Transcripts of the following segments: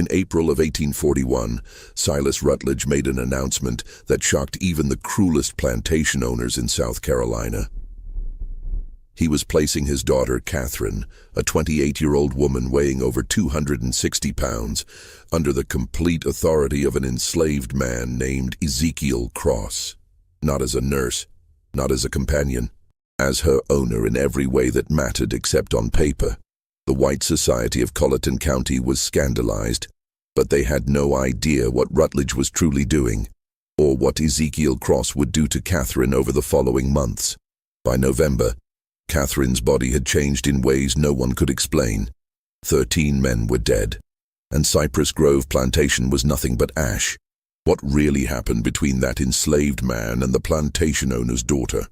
In April of 1841, Silas Rutledge made an announcement that shocked even the cruelest plantation owners in South Carolina. He was placing his daughter, Catherine, a 28-year-old woman weighing over 260 pounds, under the complete authority of an enslaved man named Ezekiel Cross. Not as a nurse, not as a companion, as her owner in every way that mattered except on paper. The white society of Colleton County was scandalized, but they had no idea what Rutledge was truly doing, or what Ezekiel Cross would do to Catherine over the following months. By November, Catherine's body had changed in ways no one could explain. 13 men were dead, and Cypress Grove Plantation was nothing but ash. What really happened between that enslaved man and the plantation owner's daughter?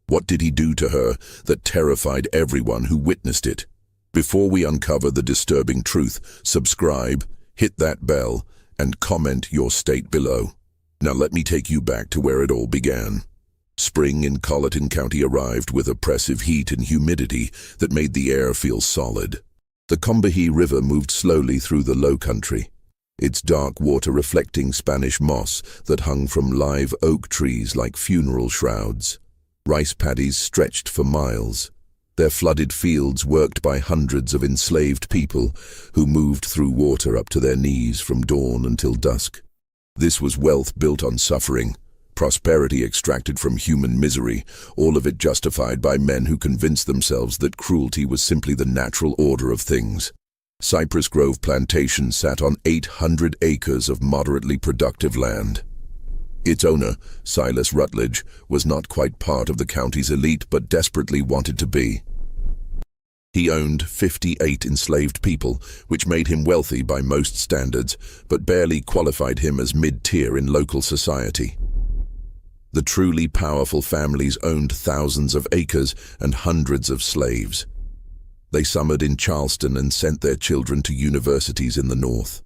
What did he do to her that terrified everyone who witnessed it? Before we uncover the disturbing truth, subscribe, hit that bell, and comment your state below. Now let me take you back to where it all began. Spring in Colleton County arrived with oppressive heat and humidity that made the air feel solid. The Combahee River moved slowly through the low country, its dark water reflecting Spanish moss that hung from live oak trees like funeral shrouds. Rice paddies stretched for miles, their flooded fields worked by hundreds of enslaved people who moved through water up to their knees from dawn until dusk. This was wealth built on suffering, prosperity extracted from human misery, all of it justified by men who convinced themselves that cruelty was simply the natural order of things. Cypress Grove Plantation sat on 800 acres of moderately productive land. Its owner, Silas Rutledge, was not quite part of the county's elite but desperately wanted to be. He owned 58 enslaved people, which made him wealthy by most standards, but barely qualified him as mid-tier in local society. The truly powerful families owned thousands of acres and hundreds of slaves. They summered in Charleston and sent their children to universities in the north.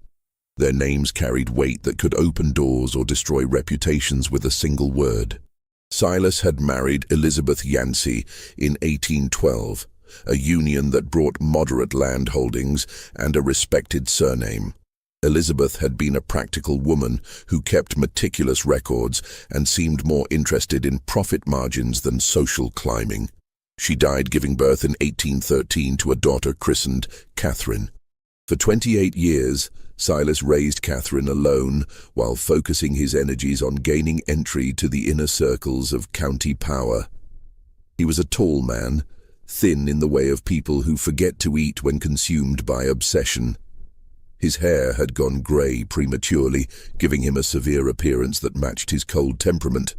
Their names carried weight that could open doors or destroy reputations with a single word. Silas had married Elizabeth Yancey in 1812, a union that brought moderate land holdings and a respected surname. Elizabeth had been a practical woman who kept meticulous records and seemed more interested in profit margins than social climbing. She died giving birth in 1813 to a daughter christened Catherine. For 28 years, Silas raised Catherine alone while focusing his energies on gaining entry to the inner circles of county power. He was a tall man, thin in the way of people who forget to eat when consumed by obsession. His hair had gone grey prematurely, giving him a severe appearance that matched his cold temperament.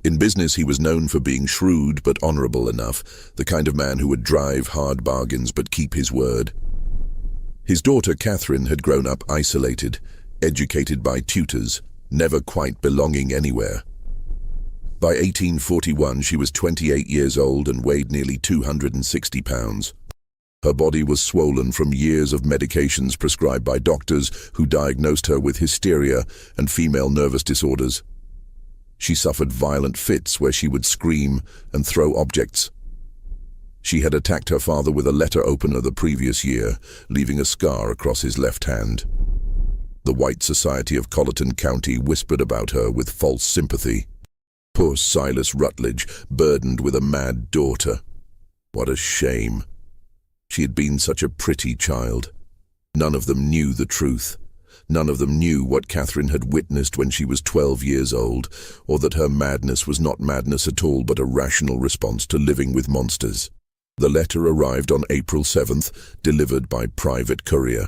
In business, he was known for being shrewd but honorable enough, the kind of man who would drive hard bargains but keep his word. His daughter Catherine had grown up isolated, educated by tutors, never quite belonging anywhere. By 1841, she was 28 years old and weighed nearly 260 pounds. Her body was swollen from years of medications prescribed by doctors who diagnosed her with hysteria and female nervous disorders. She suffered violent fits where she would scream and throw objects. She had attacked her father with a letter opener the previous year, leaving a scar across his left hand. The white society of Colleton County whispered about her with false sympathy. Poor Silas Rutledge, burdened with a mad daughter. What a shame. She had been such a pretty child. None of them knew the truth. None of them knew what Catherine had witnessed when she was 12 years old, or that her madness was not madness at all but a rational response to living with monsters. The letter arrived on April 7th, delivered by private courier.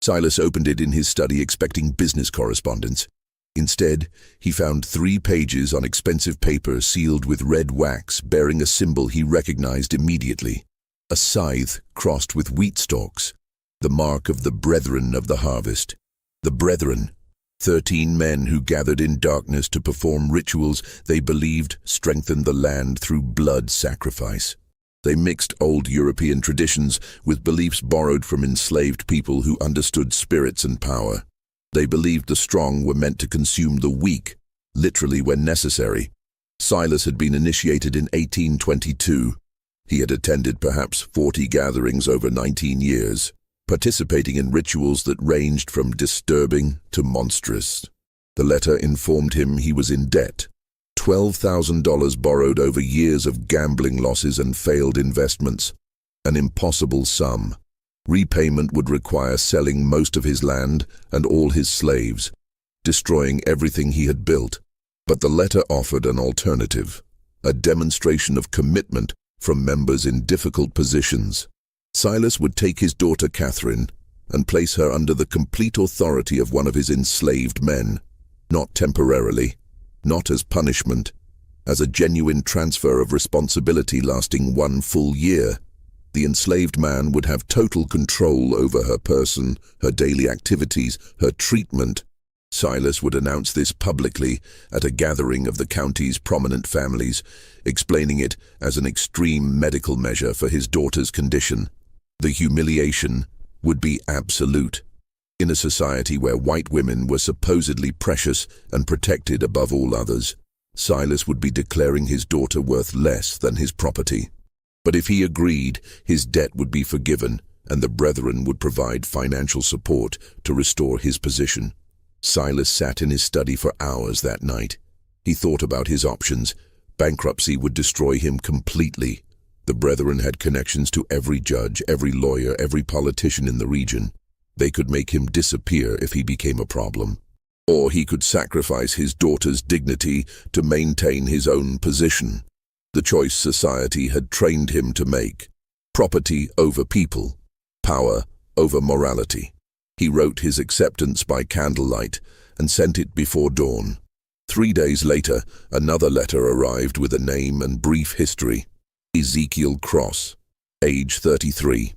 Silas opened it in his study expecting business correspondence. Instead, he found 3 pages on expensive paper sealed with red wax bearing a symbol he recognized immediately. A scythe crossed with wheat stalks, the mark of the Brethren of the Harvest. The Brethren, 13 men who gathered in darkness to perform rituals they believed strengthened the land through blood sacrifice. They mixed old European traditions with beliefs borrowed from enslaved people who understood spirits and power. They believed the strong were meant to consume the weak, literally when necessary. Silas had been initiated in 1822. He had attended perhaps 40 gatherings over 19 years. participating in rituals that ranged from disturbing to monstrous. The letter informed him he was in debt. $12,000 borrowed over years of gambling losses and failed investments. An impossible sum. Repayment would require selling most of his land and all his slaves, destroying everything he had built. But the letter offered an alternative, a demonstration of commitment from members in difficult positions. Silas would take his daughter Catherine and place her under the complete authority of one of his enslaved men, not temporarily, not as punishment, as a genuine transfer of responsibility lasting 1 full year. The enslaved man would have total control over her person, her daily activities, her treatment. Silas would announce this publicly at a gathering of the county's prominent families, explaining it as an extreme medical measure for his daughter's condition. The humiliation would be absolute. In a society where white women were supposedly precious and protected above all others, Silas would be declaring his daughter worth less than his property. But if he agreed, his debt would be forgiven, and the brethren would provide financial support to restore his position. Silas sat in his study for hours that night. He thought about his options. Bankruptcy would destroy him completely. The brethren had connections to every judge, every lawyer, every politician in the region. They could make him disappear if he became a problem. Or he could sacrifice his daughter's dignity to maintain his own position. The choice society had trained him to make. Property over people. Power over morality. He wrote his acceptance by candlelight and sent it before dawn. 3 days later, another letter arrived with a name and brief history. Ezekiel Cross, age 33.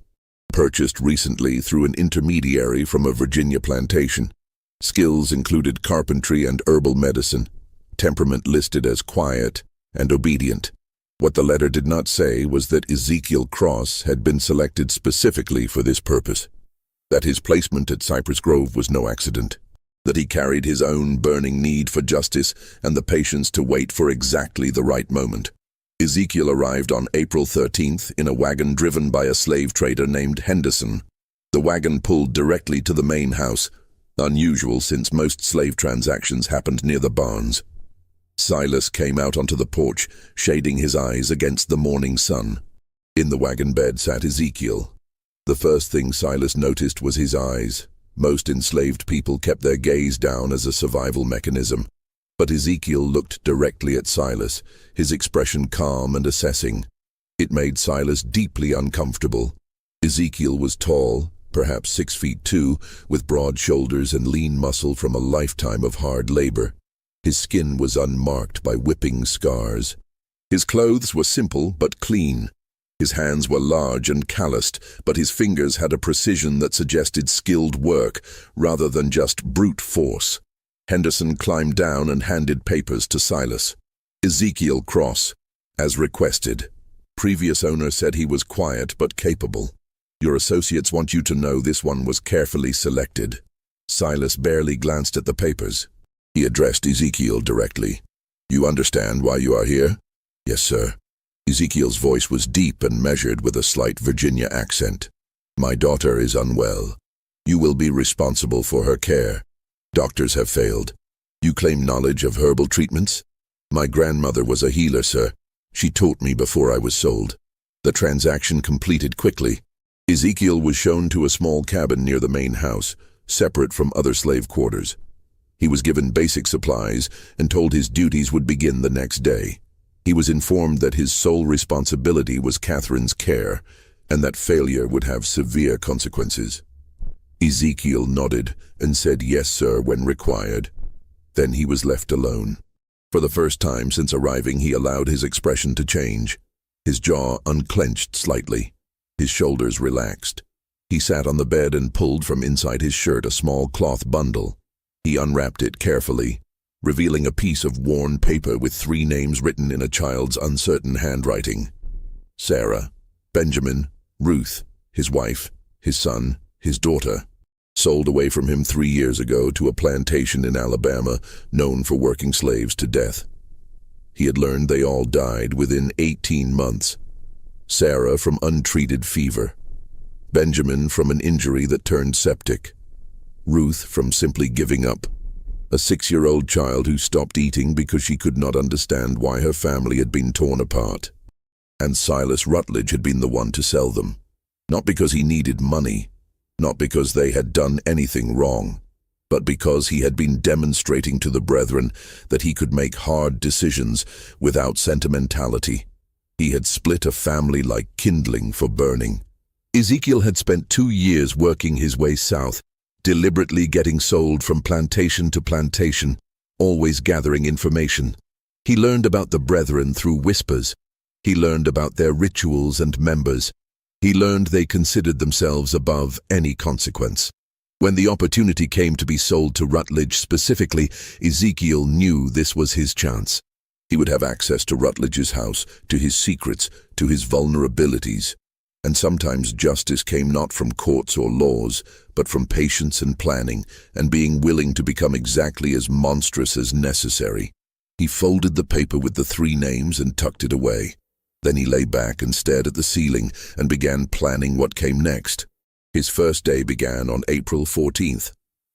Purchased recently through an intermediary from a Virginia plantation. Skills included carpentry and herbal medicine. Temperament listed as quiet and obedient. What the letter did not say was that Ezekiel Cross had been selected specifically for this purpose. That his placement at Cypress Grove was no accident. That he carried his own burning need for justice and the patience to wait for exactly the right moment. Ezekiel arrived on April 13th in a wagon driven by a slave trader named Henderson. The wagon pulled directly to the main house, unusual since most slave transactions happened near the barns. Silas came out onto the porch, shading his eyes against the morning sun. In the wagon bed sat Ezekiel. The first thing Silas noticed was his eyes. Most enslaved people kept their gaze down as a survival mechanism. But Ezekiel looked directly at Silas, his expression calm and assessing. It made Silas deeply uncomfortable. Ezekiel was tall, perhaps 6'2", with broad shoulders and lean muscle from a lifetime of hard labor. His skin was unmarked by whipping scars. His clothes were simple but clean. His hands were large and calloused, but his fingers had a precision that suggested skilled work rather than just brute force. Henderson climbed down and handed papers to Silas. Ezekiel Cross, as requested. Previous owner said he was quiet but capable. Your associates want you to know this one was carefully selected. Silas barely glanced at the papers. He addressed Ezekiel directly. You understand why you are here? Yes, sir. Ezekiel's voice was deep and measured with a slight Virginia accent. My daughter is unwell. You will be responsible for her care. Doctors have failed. You claim knowledge of herbal treatments? My grandmother was a healer, sir. She taught me before I was sold. The transaction completed quickly. Ezekiel was shown to a small cabin near the main house, separate from other slave quarters. He was given basic supplies and told his duties would begin the next day. He was informed that his sole responsibility was Catherine's care, and that failure would have severe consequences. Ezekiel nodded and said yes, sir, when required. Then he was left alone. For the first time since arriving, he allowed his expression to change. His jaw unclenched slightly. His shoulders relaxed. He sat on the bed and pulled from inside his shirt a small cloth bundle. He unwrapped it carefully, revealing a piece of worn paper with 3 names written in a child's uncertain handwriting. Sarah, Benjamin, Ruth, his wife, his son, his daughter. Sold away from him 3 years ago to a plantation in Alabama known for working slaves to death. He had learned they all died within 18 months. Sarah from untreated fever. Benjamin from an injury that turned septic. Ruth from simply giving up. A 6-year-old child who stopped eating because she could not understand why her family had been torn apart. And Silas Rutledge had been the one to sell them. Not because he needed money, not because they had done anything wrong, but because he had been demonstrating to the brethren that he could make hard decisions without sentimentality. He had split a family like kindling for burning. Ezekiel had spent 2 years working his way south, deliberately getting sold from plantation to plantation, always gathering information. He learned about the brethren through whispers. He learned about their rituals and members. He learned they considered themselves above any consequence. When the opportunity came to be sold to Rutledge specifically, Ezekiel knew this was his chance. He would have access to Rutledge's house, to his secrets, to his vulnerabilities. And sometimes justice came not from courts or laws, but from patience and planning, and being willing to become exactly as monstrous as necessary. He folded the paper with the 3 names and tucked it away. Then he lay back and stared at the ceiling and began planning what came next. His first day began on April 14th.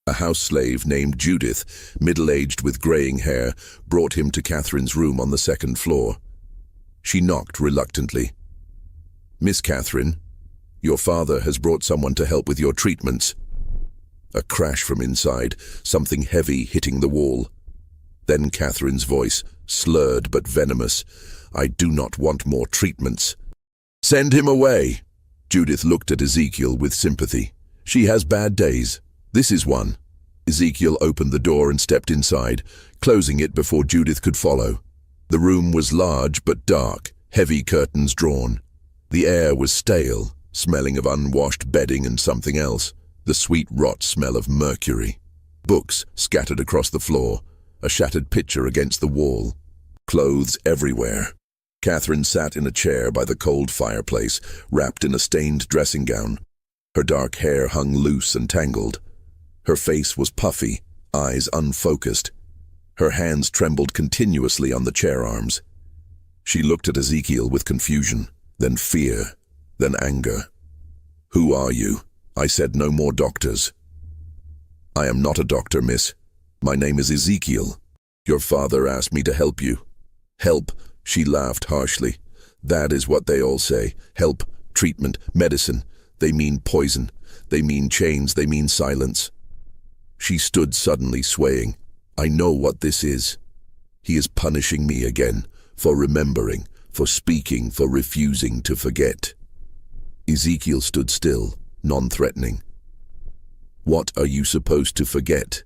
A house slave named Judith, middle-aged with graying hair, brought him to Catherine's room on the 2nd floor. She knocked reluctantly. "Miss Catherine, your father has brought someone to help with your treatments." A crash from inside, something heavy hitting the wall. Then Catherine's voice, slurred but venomous. "I do not want more treatments." "Send him away." Judith looked at Ezekiel with sympathy. "She has bad days. This is one." Ezekiel opened the door and stepped inside, closing it before Judith could follow. The room was large but dark, heavy curtains drawn. The air was stale, smelling of unwashed bedding and something else, the sweet rot smell of mercury. Books scattered across the floor, a shattered picture against the wall. Clothes everywhere. Catherine sat in a chair by the cold fireplace, wrapped in a stained dressing gown. Her dark hair hung loose and tangled. Her face was puffy, eyes unfocused. Her hands trembled continuously on the chair arms. She looked at Ezekiel with confusion, then fear, then anger. "Who are you?" I said. "No more doctors." "I am not a doctor, miss. My name is Ezekiel. Your father asked me to help you." "Help?" She laughed harshly. "That is what they all say. Help, treatment, medicine. They mean poison. They mean chains. They mean silence." She stood suddenly swaying. "I know what this is. He is punishing me again, for remembering, for speaking, for refusing to forget." Ezekiel stood still, non-threatening. "What are you supposed to forget?"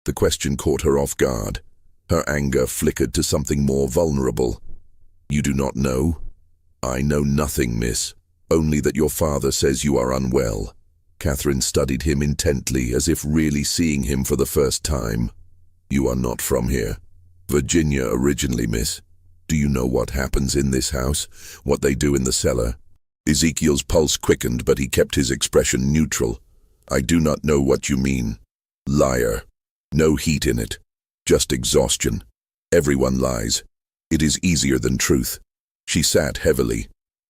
The question caught her off guard. Her anger flickered to something more vulnerable. "You do not know?" "I know nothing, miss. Only that your father says you are unwell." Catherine studied him intently, as if really seeing him for the first time. "You are not from here." "Virginia originally, miss." "Do you know what happens in this house? What they do in the cellar?" Ezekiel's pulse quickened, but he kept his expression neutral. "I do not know what you mean." "Liar. No heat in it. Just exhaustion. Everyone lies. It is easier than truth." She sat heavily.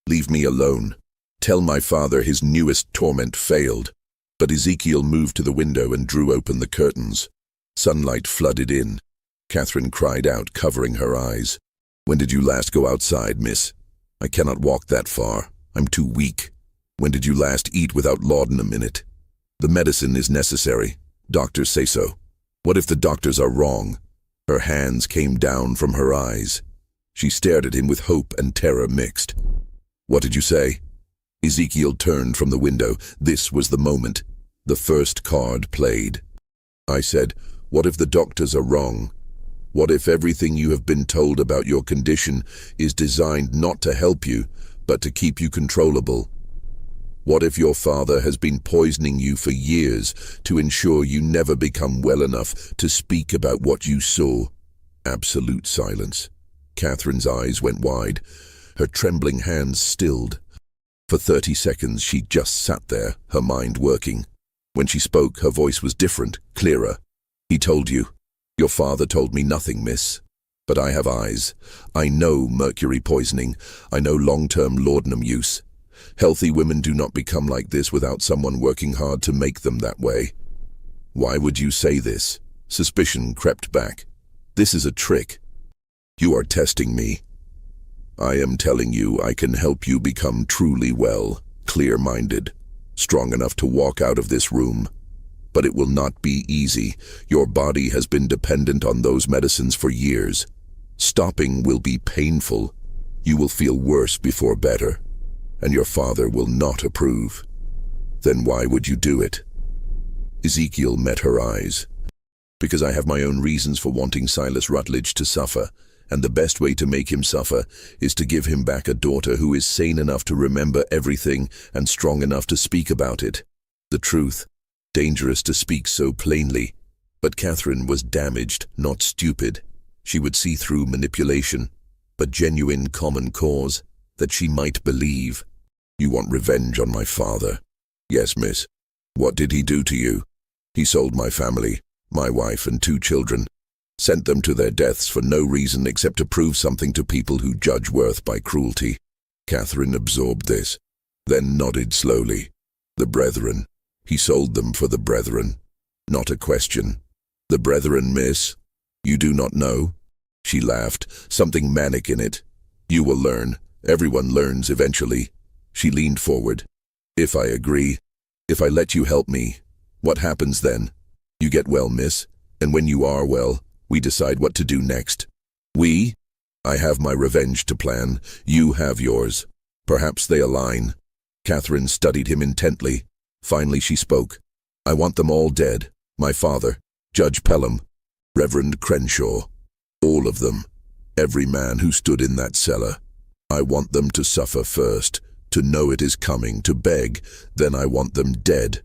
"Leave me alone. Tell my father his newest torment failed." But Ezekiel moved to the window and drew open the curtains. Sunlight flooded in. Catherine cried out, covering her eyes. "When did you last go outside, miss?" "I cannot walk that far. I'm too weak." "When did you last eat without laudanum in it?" "The medicine is necessary. Doctors say so." "What if the doctors are wrong?" Her hands came down from her eyes. She stared at him with hope and terror mixed. "What did you say?" Ezekiel turned from the window. This was the moment. The first card played. "I said, what if the doctors are wrong? What if everything you have been told about your condition is designed not to help you, but to keep you controllable? What if your father has been poisoning you for years to ensure you never become well enough to speak about what you saw?" Absolute silence. Catherine's eyes went wide. Her trembling hands stilled. For 30 seconds she just sat there, her mind working. When she spoke, her voice was different, clearer. "He told you." "Your father told me nothing, miss. But I have eyes. I know mercury poisoning. I know long-term laudanum use. Healthy women do not become like this without someone working hard to make them that way. Why would you say this? Suspicion crept back. This is a trick. You are testing me. I am telling you I can help you become truly well, clear-minded, strong enough to walk out of this room. But it will not be easy. Your body has been dependent on those medicines for years. Stopping will be painful. You will feel worse before better, and your father will not approve. Then why would you do it? Ezekiel met her eyes. Because I have my own reasons for wanting Silas Rutledge to suffer, and the best way to make him suffer is to give him back a daughter who is sane enough to remember everything and strong enough to speak about it. The truth. Dangerous to speak so plainly. But Catherine was damaged, not stupid. She would see through manipulation, but genuine common cause that she might believe. You want revenge on my father? Yes, miss. What did he do to you? He sold my family, my wife and 2 children. Sent them to their deaths for no reason except to prove something to people who judge worth by cruelty. Catherine absorbed this, then nodded slowly. The brethren. He sold them for the brethren. Not a question. The brethren, miss? You do not know? She laughed, something manic in it. You will learn. Everyone learns eventually. She leaned forward. If I agree, if I let you help me, what happens then? You get well, miss, and when you are well, we decide what to do next. We? I have my revenge to plan. You have yours. Perhaps they align. Catherine studied him intently. Finally she spoke. I want them all dead. My father, Judge Pelham, Reverend Crenshaw. All of them. Every man who stood in that cellar. I want them to suffer first, to know it is coming, to beg. Then I want them dead.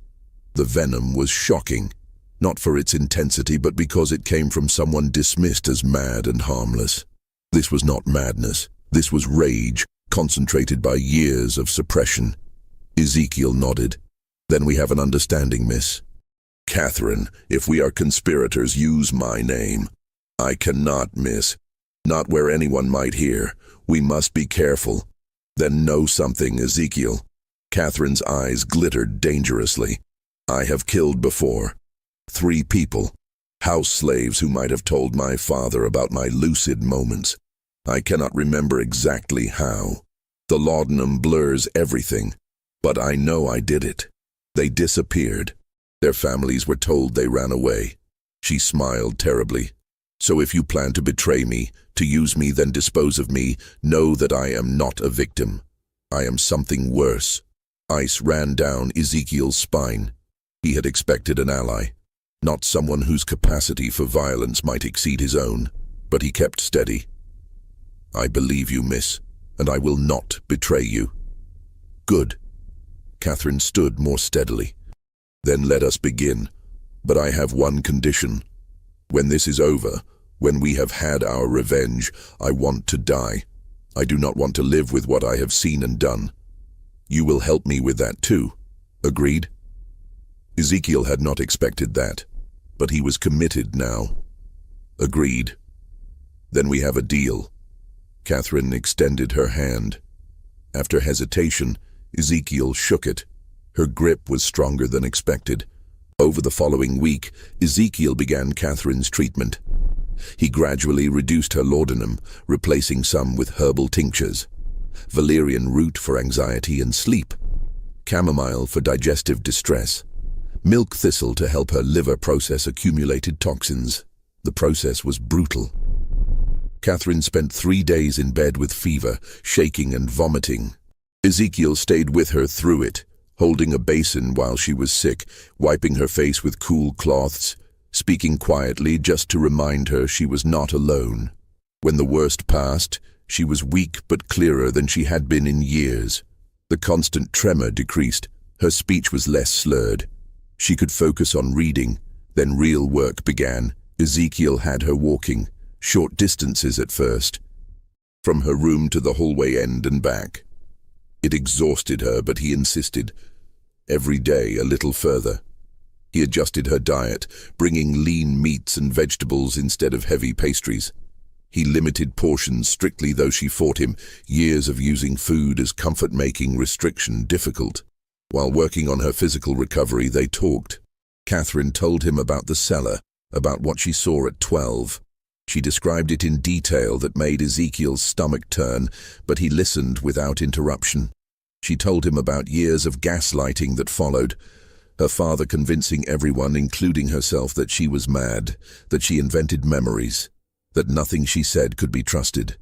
The venom was shocking. Not for its intensity, but because it came from someone dismissed as mad and harmless. This was not madness. This was rage, concentrated by years of suppression. Ezekiel nodded. Then we have an understanding, miss. Catherine, if we are conspirators, use my name. I cannot, miss. Not where anyone might hear. We must be careful. Then know something, Ezekiel. Catherine's eyes glittered dangerously. I have killed before. 3 people. House slaves who might have told my father about my lucid moments. I cannot remember exactly how. The laudanum blurs everything. But I know I did it. They disappeared. Their families were told they ran away. She smiled terribly. So if you plan to betray me, to use me then dispose of me, know that I am not a victim. I am something worse. Ice ran down Ezekiel's spine. He had expected an ally, not someone whose capacity for violence might exceed his own, but he kept steady. I believe you, miss, and I will not betray you. Good. Catherine stood more steadily. Then let us begin. But I have one condition. When this is over, when we have had our revenge, I want to die. I do not want to live with what I have seen and done. You will help me with that too. Agreed? Ezekiel had not expected that, but he was committed now. Agreed. Then we have a deal. Catherine extended her hand. After hesitation, Ezekiel shook it. Her grip was stronger than expected. Over the following week, Ezekiel began Catherine's treatment. He gradually reduced her laudanum, replacing some with herbal tinctures. Valerian root for anxiety and sleep. Chamomile for digestive distress. Milk thistle to help her liver process accumulated toxins. The process was brutal. Catherine spent 3 days in bed with fever, shaking and vomiting. Ezekiel stayed with her through it, holding a basin while she was sick, wiping her face with cool cloths, speaking quietly just to remind her she was not alone. When the worst passed, she was weak but clearer than she had been in years. The constant tremor decreased. Her speech was less slurred. She could focus on reading. Then real work began. Ezekiel had her walking, short distances at first, from her room to the hallway end and back. It exhausted her, but he insisted. Every day a little further. He adjusted her diet, bringing lean meats and vegetables instead of heavy pastries. He limited portions strictly, though she fought him, years of using food as comfort-making restriction difficult. While working on her physical recovery, they talked. Catherine told him about the cellar, about what she saw at 12. She described it in detail that made Ezekiel's stomach turn, but he listened without interruption. She told him about years of gaslighting that followed, her father convincing everyone, including herself, that she was mad, that she invented memories, that nothing she said could be trusted.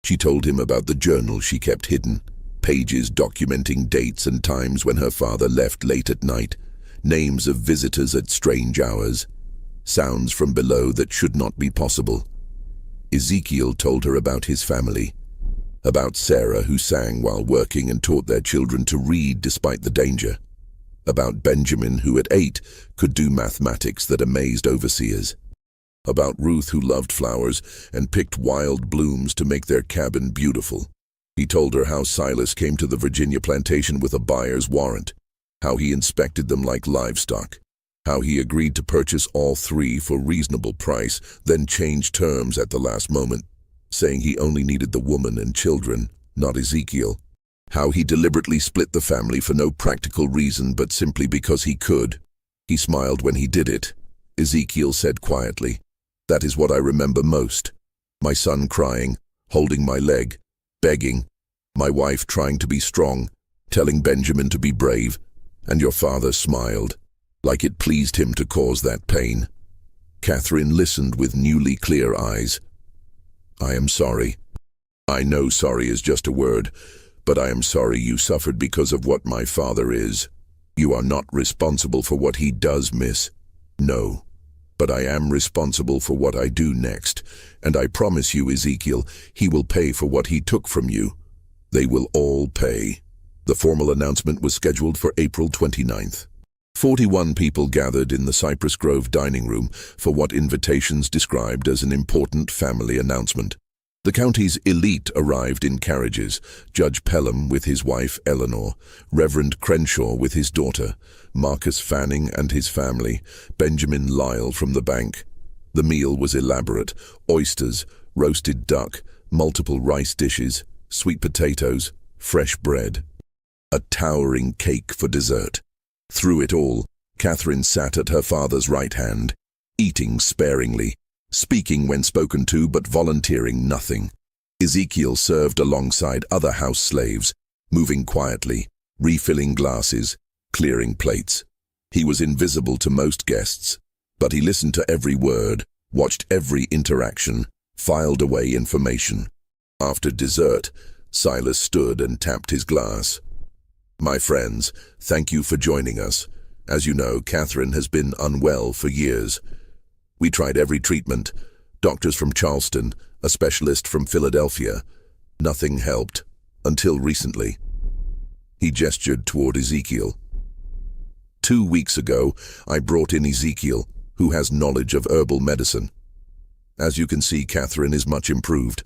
She told him about the journal she kept hidden, pages documenting dates and times when her father left late at night, names of visitors at strange hours, sounds from below that should not be possible. Ezekiel told her about his family, about Sarah, who sang while working and taught their children to read despite the danger, about Benjamin, who at 8 could do mathematics that amazed overseers, about Ruth, who loved flowers and picked wild blooms to make their cabin beautiful. He told her how Silas came to the Virginia plantation with a buyer's warrant, how he inspected them like livestock, how he agreed to purchase all 3 for reasonable price, then changed terms at the last moment, saying he only needed the woman and children, not Ezekiel. How he deliberately split the family for no practical reason but simply because he could. He smiled when he did it. Ezekiel said quietly, "That is what I remember most. My son crying, holding my leg, begging, my wife trying to be strong, telling Benjamin to be brave, and your father smiled, like it pleased him to cause that pain." Catherine listened with newly clear eyes. "I am sorry. I know sorry is just a word, but I am sorry you suffered because of what my father is. You are not responsible for what he does, miss. No. But I am responsible for what I do next, and I promise you, Ezekiel, he will pay for what he took from you. They will all pay." The formal announcement was scheduled for April 29th. 41 people gathered in the Cypress Grove dining room for what invitations described as an important family announcement. The county's elite arrived in carriages, Judge Pelham with his wife Eleanor, Reverend Crenshaw with his daughter, Marcus Fanning and his family, Benjamin Lyle from the bank. The meal was elaborate: oysters, roasted duck, multiple rice dishes, sweet potatoes, fresh bread. A towering cake for dessert. Through it all, Catherine sat at her father's right hand, eating sparingly, speaking when spoken to but volunteering nothing. Ezekiel served alongside other house slaves, moving quietly, refilling glasses, clearing plates. He was invisible to most guests, but he listened to every word, watched every interaction, filed away information. After dessert, Silas stood and tapped his glass. "My friends, thank you for joining us. As you know, Catherine has been unwell for years. We tried every treatment, doctors from Charleston, a specialist from Philadelphia. Nothing helped, until recently." He gestured toward Ezekiel. 2 weeks ago, I brought in Ezekiel, who has knowledge of herbal medicine. As you can see, Catherine is much improved.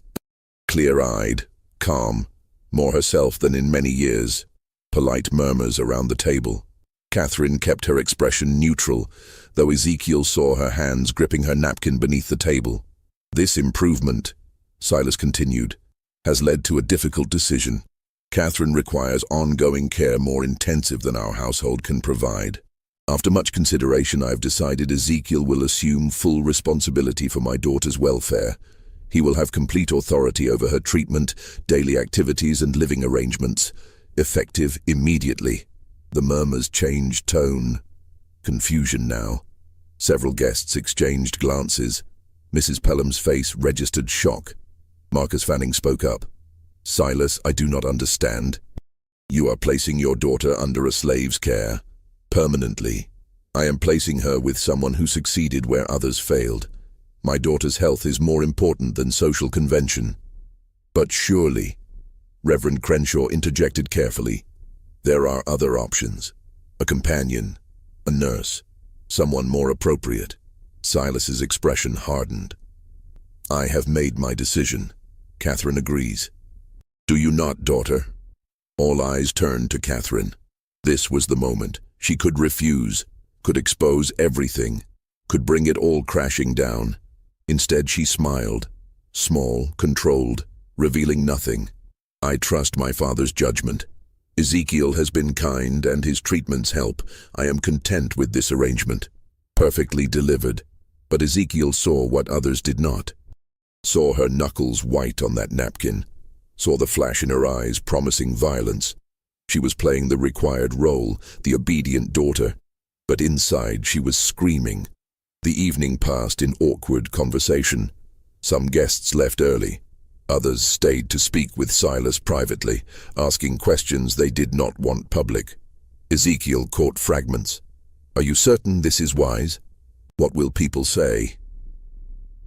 Clear-eyed, calm, more herself than in many years. Polite murmurs around the table. Catherine kept her expression neutral, though Ezekiel saw her hands gripping her napkin beneath the table. "This improvement," Silas continued, "has led to a difficult decision. Catherine requires ongoing care more intensive than our household can provide. After much consideration, I've decided Ezekiel will assume full responsibility for my daughter's welfare. He will have complete authority over her treatment, daily activities, and living arrangements, effective immediately." The murmurs changed tone. Confusion now. Several guests exchanged glances. Mrs. Pelham's face registered shock. Marcus Fanning spoke up. "Silas, I do not understand. You are placing your daughter under a slave's care, permanently. I am placing her with someone who succeeded where others failed. My daughter's health is more important than social convention." "But surely," Reverend Crenshaw interjected carefully, "there are other options. A companion, a nurse, someone more appropriate." Silas's expression hardened. "I have made my decision." Catherine agrees. "Do you not, daughter?" All eyes turned to Catherine. This was the moment. She could refuse, could expose everything, could bring it all crashing down. Instead, she smiled, small, controlled, revealing nothing. I trust my father's judgment. Ezekiel has been kind and his treatments help. I am content with this arrangement. Perfectly delivered. But Ezekiel saw what others did not. Saw her knuckles white on that napkin. Saw the flash in her eyes promising violence. She was playing the required role, the obedient daughter. But inside she was screaming. The evening passed in awkward conversation. Some guests left early. Others stayed to speak with Silas privately, asking questions they did not want public. Ezekiel caught fragments. "Are you certain this is wise? What will people say?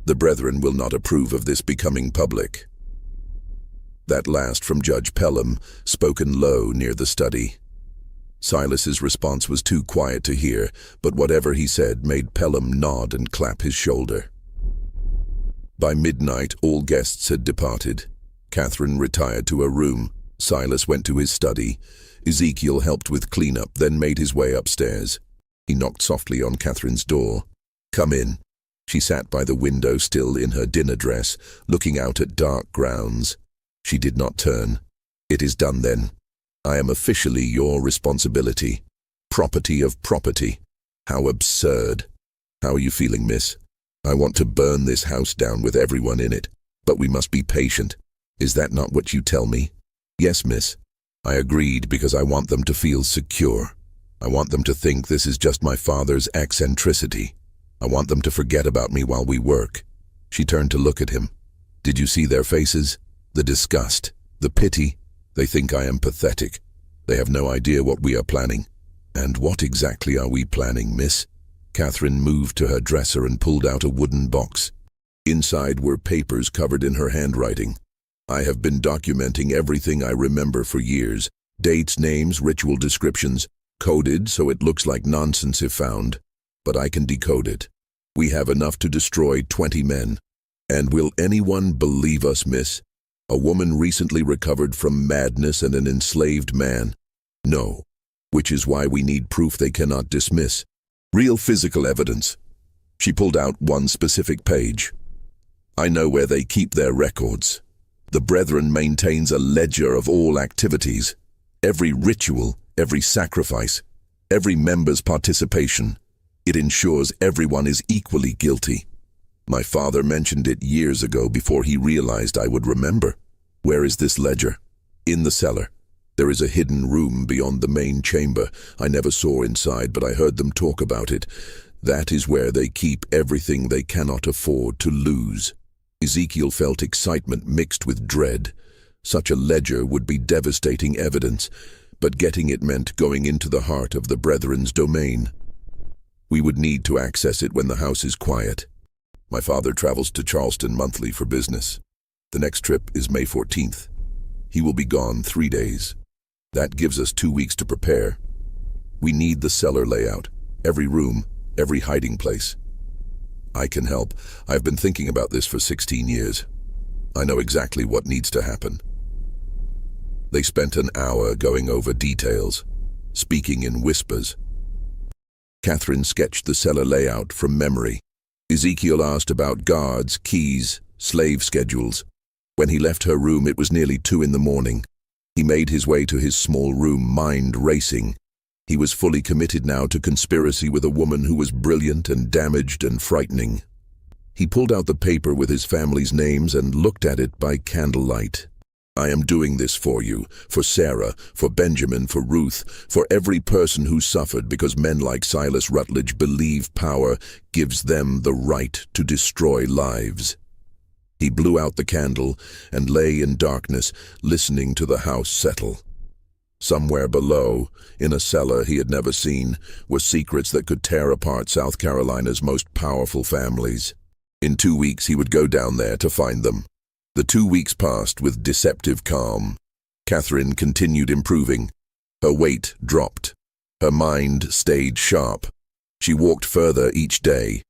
The brethren will not approve of this becoming public." That last from Judge Pelham, spoken low near the study. Silas's response was too quiet to hear, but whatever he said made Pelham nod and clap his shoulder. By midnight, all guests had departed. Catherine retired to her room. Silas went to his study. Ezekiel helped with cleanup, then made his way upstairs. He knocked softly on Catherine's door. "Come in." She sat by the window, still in her dinner dress, looking out at dark grounds. She did not turn. "It is done then. I am officially your responsibility. Property of property. How absurd. How are you feeling, miss? I want to burn this house down with everyone in it, but we must be patient. Is that not what you tell me?" "Yes, miss." I agreed because I want them to feel secure. I want them to think this is just my father's eccentricity. I want them to forget about me while we work. She turned to look at him. Did you see their faces? The disgust, the pity. They think I am pathetic. They have no idea what we are planning. And what exactly are we planning, miss? Catherine moved to her dresser and pulled out a wooden box. Inside were papers covered in her handwriting. I have been documenting everything I remember for years. Dates, names, ritual descriptions, coded so it looks like nonsense if found. But I can decode it. We have enough to destroy 20 men. And will anyone believe us, miss? A woman recently recovered from madness and an enslaved man? No. Which is why we need proof they cannot dismiss. Real physical evidence. She pulled out one specific page. I know where they keep their records. The Brethren maintains a ledger of all activities. Every ritual, every sacrifice, every member's participation. It ensures everyone is equally guilty. My father mentioned it years ago before he realized I would remember. Where is this ledger? In the cellar. There is a hidden room beyond the main chamber. I never saw inside, but I heard them talk about it. That is where they keep everything they cannot afford to lose. Ezekiel felt excitement mixed with dread. Such a ledger would be devastating evidence, but getting it meant going into the heart of the Brethren's domain. We would need to access it when the house is quiet. My father travels to Charleston monthly for business. The next trip is May 14th. He will be gone 3 days. That gives us 2 weeks to prepare. We need the cellar layout, every room, every hiding place. I can help. I've been thinking about this for 16 years. I know exactly what needs to happen. They spent an hour going over details, speaking in whispers. Catherine sketched the cellar layout from memory. Ezekiel asked about guards, keys, slave schedules. When he left her room, it was nearly 2 in the morning. He made his way to his small room, mind racing. He was fully committed now to conspiracy with a woman who was brilliant and damaged and frightening. He pulled out the paper with his family's names and looked at it by candlelight. I am doing this for you, for Sarah, for Benjamin, for Ruth, for every person who suffered because men like Silas Rutledge believe power gives them the right to destroy lives. He blew out the candle and lay in darkness, listening to the house settle. Somewhere below, in a cellar he had never seen, were secrets that could tear apart South Carolina's most powerful families. In 2 weeks he would go down there to find them. The 2 weeks passed with deceptive calm. Catherine continued improving. Her weight dropped. Her mind stayed sharp. She walked further each day.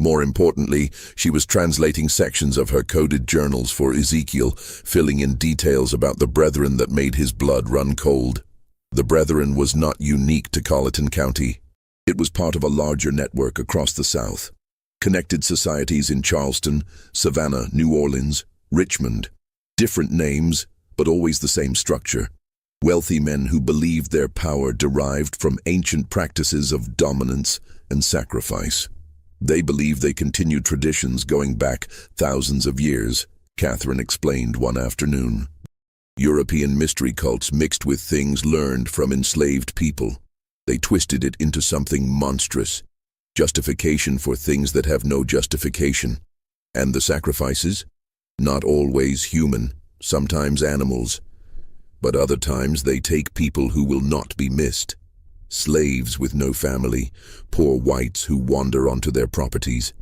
More importantly, she was translating sections of her coded journals for Ezekiel, filling in details about the Brethren that made his blood run cold. The Brethren was not unique to Colleton County. It was part of a larger network across the South. Connected societies in Charleston, Savannah, New Orleans, Richmond. Different names, but always the same structure. Wealthy men who believed their power derived from ancient practices of dominance and sacrifice. They believed they continued traditions going back thousands of years, Catherine explained one afternoon. European mystery cults mixed with things learned from enslaved people. They twisted it into something monstrous. Justification for things that have no justification. And the sacrifices? Not always human, sometimes animals. But other times they take people who will not be missed. Slaves with no family, poor whites who wander onto their properties.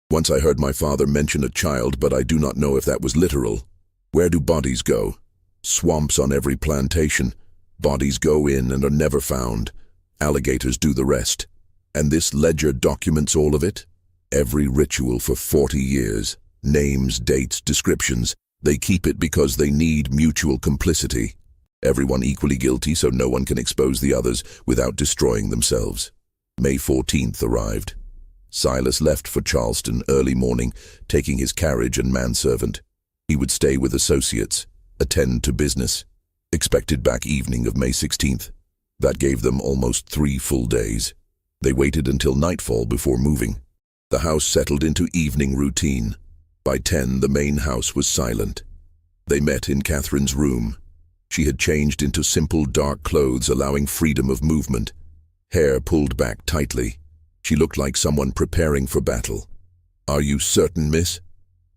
Once I heard my father mention a child, but I do not know if that was literal. Where do bodies go? Swamps on every plantation. Bodies go in and are never found. Alligators do the rest. And this ledger documents all of it? Every ritual for 40 years. Names, dates, descriptions. They keep it because they need mutual complicity. Everyone equally guilty so no one can expose the others without destroying themselves. May 14th arrived. Silas left for Charleston early morning, taking his carriage and manservant. He would stay with associates, attend to business. Expected back evening of May 16th. That gave them almost 3 full days. They waited until nightfall before moving. The house settled into evening routine. By 10, the main house was silent. They met in Catherine's room. She had changed into simple dark clothes, allowing freedom of movement. Hair pulled back tightly. She looked like someone preparing for battle. "Are you certain, miss?"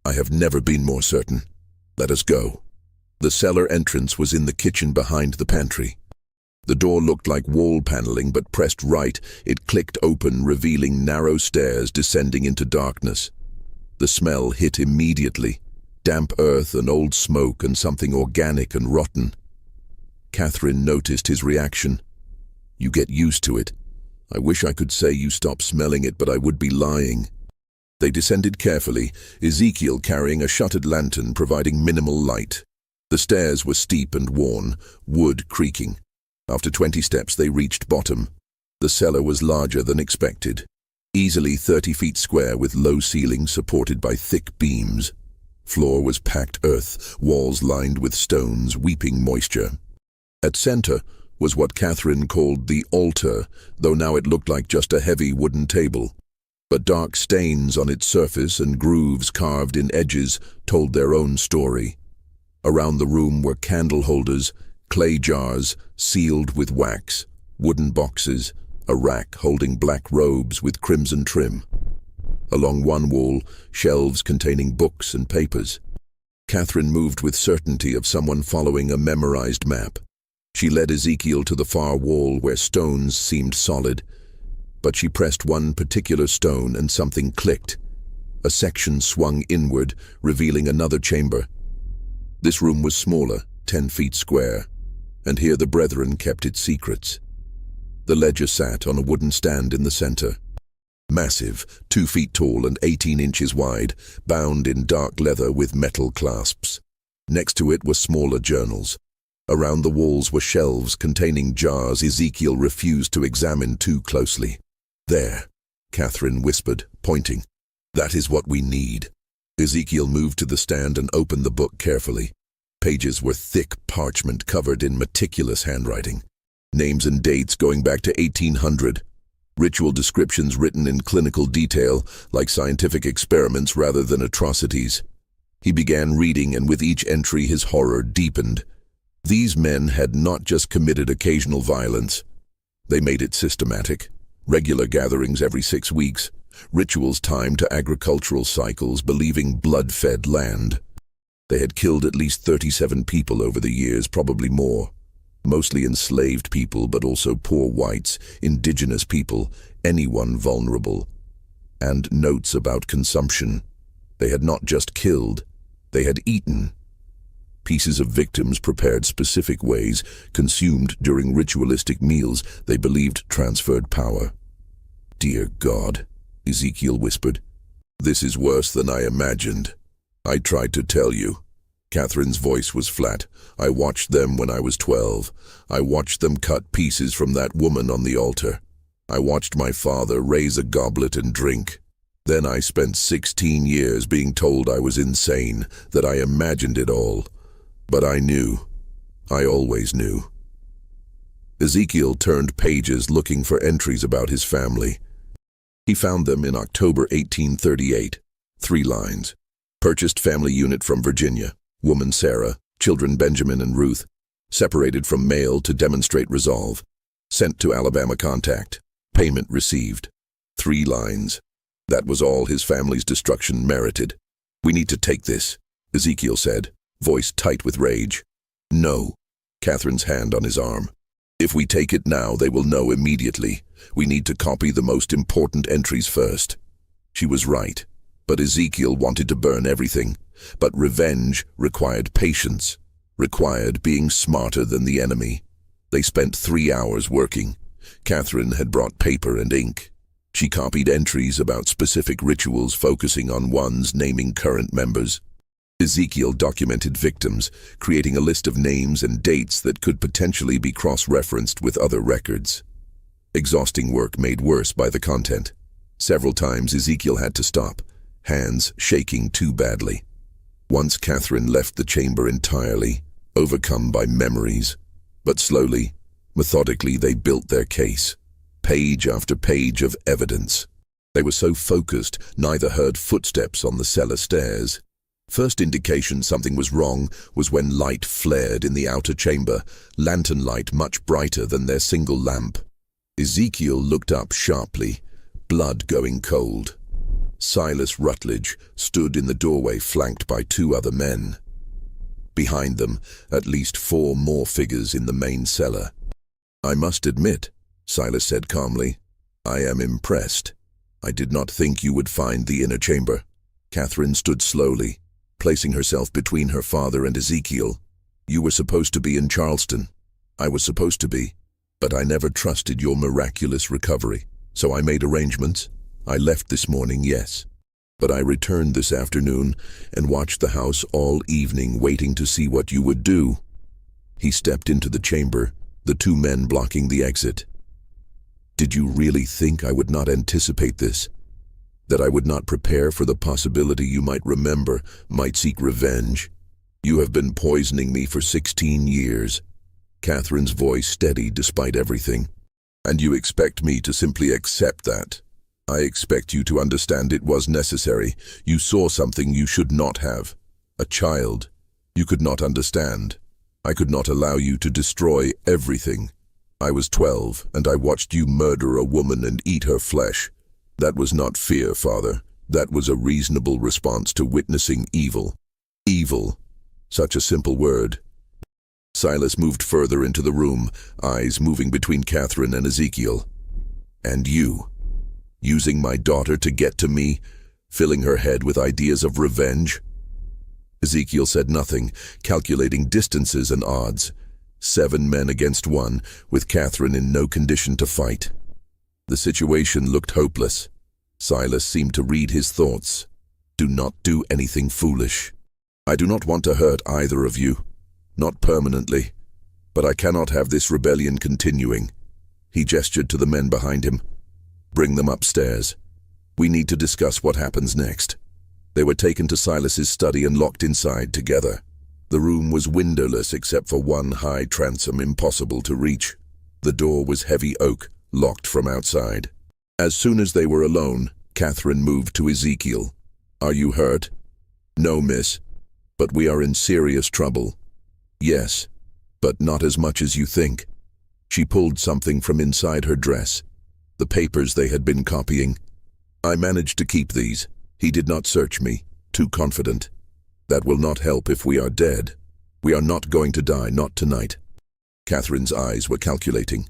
"I have never been more certain. Let us go." The cellar entrance was in the kitchen behind the pantry. The door looked like wall paneling, but pressed right, it clicked open, revealing narrow stairs descending into darkness. The smell hit immediately. Damp earth and old smoke and something organic and rotten. Catherine noticed his reaction. "You get used to it. I wish I could say you stop smelling it, but I would be lying." They descended carefully, Ezekiel carrying a shuttered lantern providing minimal light. The stairs were steep and worn, wood creaking. After 20 steps they reached bottom. The cellar was larger than expected. Easily 30 feet square with low ceiling supported by thick beams. Floor was packed earth, walls lined with stones, weeping moisture. At center was what Catherine called the altar, though now it looked like just a heavy wooden table. But dark stains on its surface and grooves carved in edges told their own story. Around the room were candle holders, clay jars sealed with wax, wooden boxes, a rack holding black robes with crimson trim. Along one wall, shelves containing books and papers. Catherine moved with certainty of someone following a memorized map. She led Ezekiel to the far wall where stones seemed solid, but she pressed one particular stone and something clicked. A section swung inward, revealing another chamber. This room was smaller, 10 feet square, and here the brethren kept its secrets. The ledger sat on a wooden stand in the center. Massive, 2 feet tall and 18 inches wide, bound in dark leather with metal clasps. Next to it were smaller journals. Around the walls were shelves containing jars Ezekiel refused to examine too closely. "There," Catherine whispered, pointing. "That is what we need." Ezekiel moved to the stand and opened the book carefully. Pages were thick parchment covered in meticulous handwriting. Names and dates going back to 1800. Ritual descriptions written in clinical detail, like scientific experiments rather than atrocities. He began reading, and with each entry his horror deepened. These men had not just committed occasional violence. They made it systematic. Regular gatherings every 6 weeks. Rituals timed to agricultural cycles, believing blood-fed land. They had killed at least 37 people over the years, probably more. Mostly enslaved people, but also poor whites, indigenous people, anyone vulnerable. And notes about consumption. They had not just killed, they had eaten. Pieces of victims prepared specific ways, consumed during ritualistic meals they believed transferred power. "Dear God," Ezekiel whispered, "this is worse than I imagined. I tried to tell you." Catherine's voice was flat. "I watched them when I was 12. I watched them cut pieces from that woman on the altar. I watched my father raise a goblet and drink. Then I spent 16 years being told I was insane, that I imagined it all. But I knew. I always knew. Ezekiel turned pages looking for entries about his family. He found them in October 1838. 3 lines. Purchased family unit from Virginia. Woman Sarah. Children Benjamin and Ruth. Separated from male to demonstrate resolve. Sent to Alabama contact. Payment received. 3 lines. That was all his family's destruction merited. We need to take this, Ezekiel said, voice tight with rage. No. Catherine's hand on his arm. If we take it now, they will know immediately. We need to copy the most important entries first. She was right, but Ezekiel wanted to burn everything. But revenge required patience, required being smarter than the enemy. They spent 3 hours working. Catherine had brought paper and ink. She copied entries about specific rituals focusing on ones naming current members. Ezekiel documented victims, creating a list of names and dates that could potentially be cross-referenced with other records. Exhausting work made worse by the content. Several times Ezekiel had to stop, hands shaking too badly. Once Catherine left the chamber entirely, overcome by memories. But slowly, methodically they built their case. Page after page of evidence. They were so focused, neither heard footsteps on the cellar stairs. First indication something was wrong was when light flared in the outer chamber, lantern light much brighter than their single lamp. Ezekiel looked up sharply, blood going cold. Silas Rutledge stood in the doorway flanked by 2 other men. Behind them, at least 4 more figures in the main cellar. I must admit, Silas said calmly, I am impressed. I did not think you would find the inner chamber. Catherine stood slowly, placing herself between her father and Ezekiel. You were supposed to be in Charleston. I was supposed to be, but I never trusted your miraculous recovery. So I made arrangements. I left this morning, yes. But I returned this afternoon and watched the house all evening waiting to see what you would do. He stepped into the chamber, the 2 men blocking the exit. Did you really think I would not anticipate this? That I would not prepare for the possibility you might remember, might seek revenge? You have been poisoning me for 16 years. Catherine's voice steady despite everything. And you expect me to simply accept that? I expect you to understand it was necessary. You saw something you should not have. A child. You could not understand. I could not allow you to destroy everything. I was 12, and I watched you murder a woman and eat her flesh. That was not fear, Father. That was a reasonable response to witnessing evil. Evil. Such a simple word. Silas moved further into the room, eyes moving between Catherine and Ezekiel. And you. Using my daughter to get to me, filling her head with ideas of revenge. Ezekiel said nothing, calculating distances and odds. 7 men against 1, with Catherine in no condition to fight. The situation looked hopeless. Silas seemed to read his thoughts. Do not do anything foolish. I do not want to hurt either of you. Not permanently. But I cannot have this rebellion continuing. He gestured to the men behind him. Bring them upstairs. We need to discuss what happens next. They were taken to Silas's study and locked inside together. The room was windowless except for 1 high transom impossible to reach. The door was heavy oak, locked from outside. As soon as they were alone, Catherine moved to Ezekiel. Are you hurt? No, miss. But we are in serious trouble. Yes, but not as much as you think. She pulled something from inside her dress. The papers they had been copying. I managed to keep these. He did not search me, too confident. That will not help if we are dead. We are not going to die, not tonight. Catherine's eyes were calculating.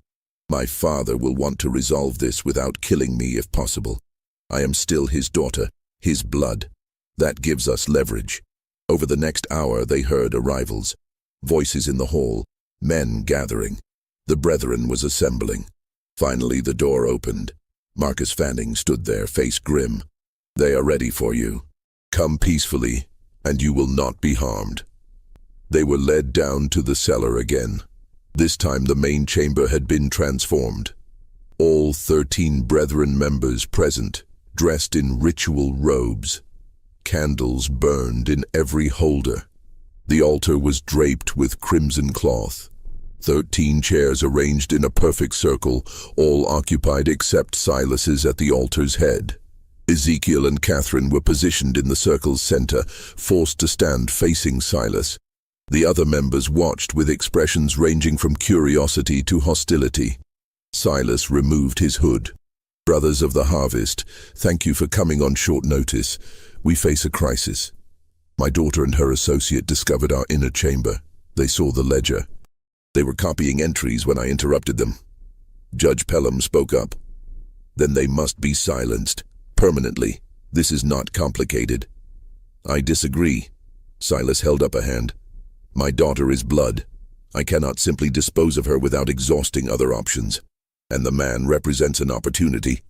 My father will want to resolve this without killing me if possible. I am still his daughter, his blood. That gives us leverage. Over the next hour they heard arrivals. Voices in the hall, men gathering. The brethren was assembling. Finally the door opened. Marcus Fanning stood there, face grim. They are ready for you. Come peacefully, and you will not be harmed. They were led down to the cellar again. This time the main chamber had been transformed. All 13 brethren members present, dressed in ritual robes. Candles burned in every holder. The altar was draped with crimson cloth. 13 chairs arranged in a perfect circle, all occupied except Silas's at the altar's head. Ezekiel and Catherine were positioned in the circle's center, forced to stand facing Silas. The other members watched with expressions ranging from curiosity to hostility. Silas removed his hood. "Brothers of the harvest, thank you for coming on short notice. We face a crisis. My daughter and her associate discovered our inner chamber. They saw the ledger. They were copying entries when I interrupted them." Judge Pelham spoke up. "Then they must be silenced. Permanently. This is not complicated." "I disagree." Silas held up a hand. "My daughter is blood. I cannot simply dispose of her without exhausting other options. And the man represents an opportunity."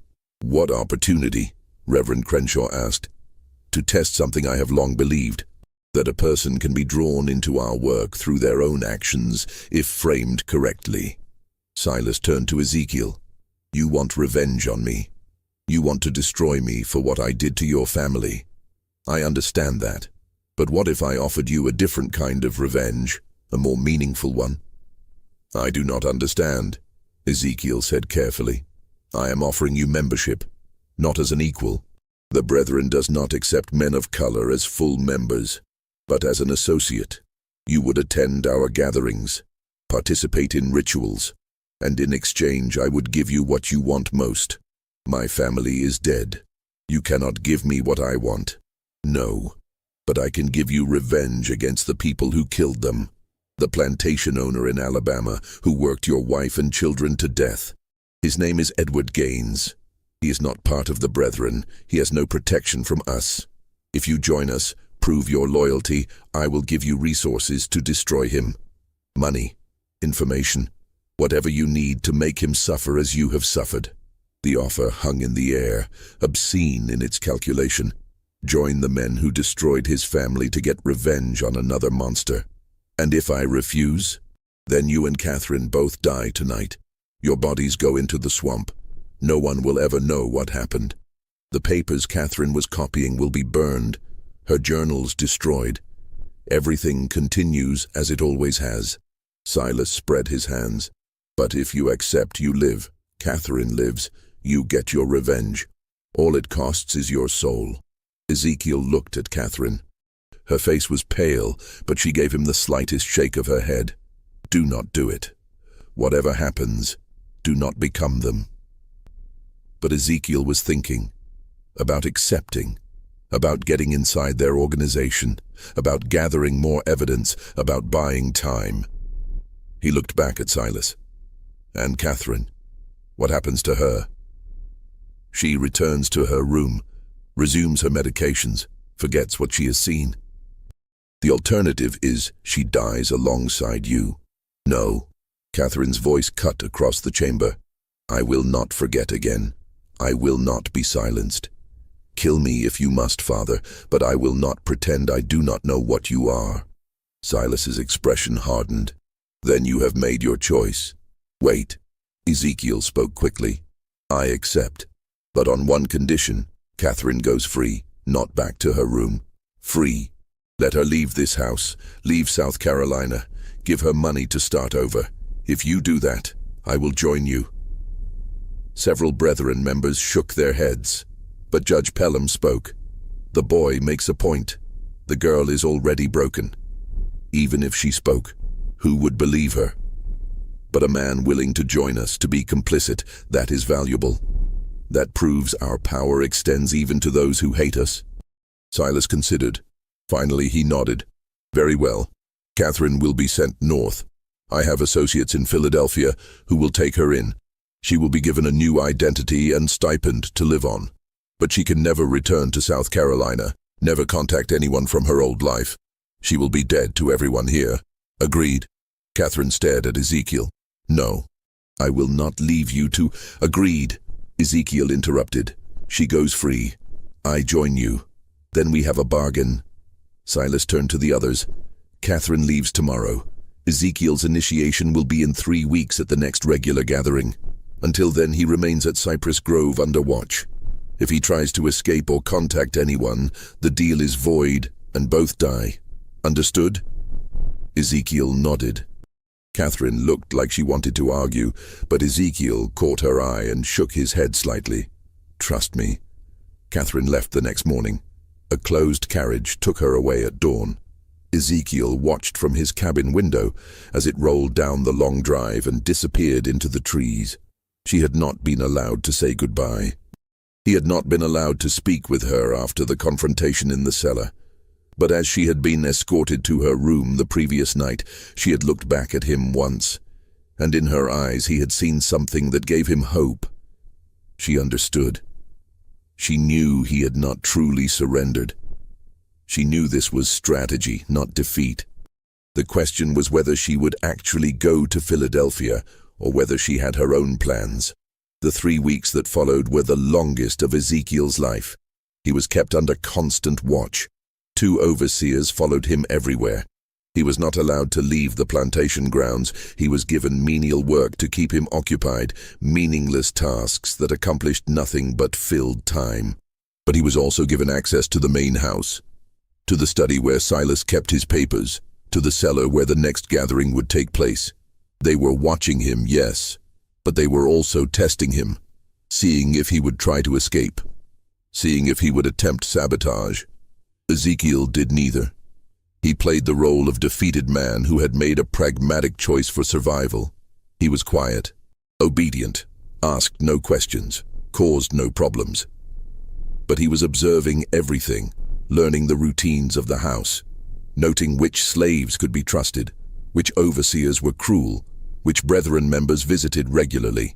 "What opportunity?" Reverend Crenshaw asked. "To test something I have long believed, that a person can be drawn into our work through their own actions if framed correctly." Silas turned to Ezekiel. "You want revenge on me. You want to destroy me for what I did to your family. I understand that. But what if I offered you a different kind of revenge, a more meaningful one?" "I do not understand," Ezekiel said carefully. "I am offering you membership, not as an equal. The Brethren does not accept men of color as full members, but as an associate. You would attend our gatherings, participate in rituals, and in exchange I would give you what you want most. My family is dead. You cannot give me what I want. No, but I can give you revenge against the people who killed them. The plantation owner in Alabama who worked your wife and children to death. His name is Edward Gaines. He is not part of the Brethren. He has no protection from us. If you join us, prove your loyalty, I will give you resources to destroy him. Money, information, whatever you need to make him suffer as you have suffered." The offer hung in the air, obscene in its calculation. Join the men who destroyed his family to get revenge on another monster. "And if I refuse, then you and Catherine both die tonight. Your bodies go into the swamp. No one will ever know what happened. The papers Catherine was copying will be burned, her journals destroyed. Everything continues as it always has." Silas spread his hands. "But if you accept, you live. Catherine lives. You get your revenge. All it costs is your soul." Ezekiel looked at Catherine. Her face was pale, but she gave him the slightest shake of her head. "Do not do it. Whatever happens, do not become them." But Ezekiel was thinking about accepting, about getting inside their organization, about gathering more evidence, about buying time. He looked back at Silas. "And Catherine, what happens to her?" "She returns to her room, resumes her medications, forgets what she has seen. The alternative is she dies alongside you." "No." Catherine's voice cut across the chamber. "I will not forget again. I will not be silenced. Kill me if you must, Father, but I will not pretend I do not know what you are." Silas's expression hardened. "Then you have made your choice." "Wait." Ezekiel spoke quickly. "I accept. But on one condition. Catherine goes free, not back to her room. Free. Let her leave this house, leave South Carolina. Give her money to start over. If you do that, I will join you." Several Brethren members shook their heads, but Judge Pelham spoke. "The boy makes a point. The girl is already broken. Even if she spoke, who would believe her? But a man willing to join us, to be complicit, that is valuable. That proves our power extends even to those who hate us." Silas considered. Finally he nodded. "Very well. Catherine will be sent north. I have associates in Philadelphia who will take her in. She will be given a new identity and stipend to live on. But she can never return to South Carolina, never contact anyone from her old life. She will be dead to everyone here." "Agreed." Catherine stared at Ezekiel. "No, I will not leave you to—" "Agreed," Ezekiel interrupted. "She goes free. I join you. Then we have a bargain." Silas turned to the others. "Catherine leaves tomorrow. Ezekiel's initiation will be in 3 weeks at the next regular gathering. Until then he remains at Cypress Grove under watch. If he tries to escape or contact anyone, the deal is void and both die. Understood?" Ezekiel nodded. Catherine looked like she wanted to argue, but Ezekiel caught her eye and shook his head slightly. "Trust me." Catherine left the next morning. A closed carriage took her away at dawn. Ezekiel watched from his cabin window as it rolled down the long drive and disappeared into the trees. She had not been allowed to say goodbye. He had not been allowed to speak with her after the confrontation in the cellar. But as she had been escorted to her room the previous night, she had looked back at him once, and in her eyes he had seen something that gave him hope. She understood. She knew he had not truly surrendered. She knew this was strategy, not defeat. The question was whether she would actually go to Philadelphia or whether she had her own plans. The 3 weeks that followed were the longest of Ezekiel's life. He was kept under constant watch. 2 overseers followed him everywhere. He was not allowed to leave the plantation grounds. He was given menial work to keep him occupied, meaningless tasks that accomplished nothing but filled time. But he was also given access to the main house, to the study where Silas kept his papers, to the cellar where the next gathering would take place. They were watching him, yes, but they were also testing him, seeing if he would try to escape, seeing if he would attempt sabotage. Ezekiel did neither. He played the role of defeated man who had made a pragmatic choice for survival. He was quiet, obedient, asked no questions, caused no problems. But he was observing everything, learning the routines of the house, noting which slaves could be trusted, which overseers were cruel, which brethren members visited regularly.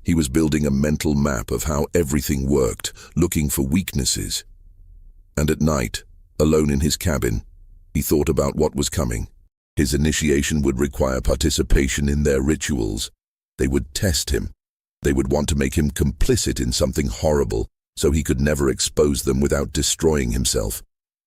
He was building a mental map of how everything worked, looking for weaknesses. And at night, alone in his cabin, he thought about what was coming. His initiation would require participation in their rituals. They would test him. They would want to make him complicit in something horrible, so he could never expose them without destroying himself.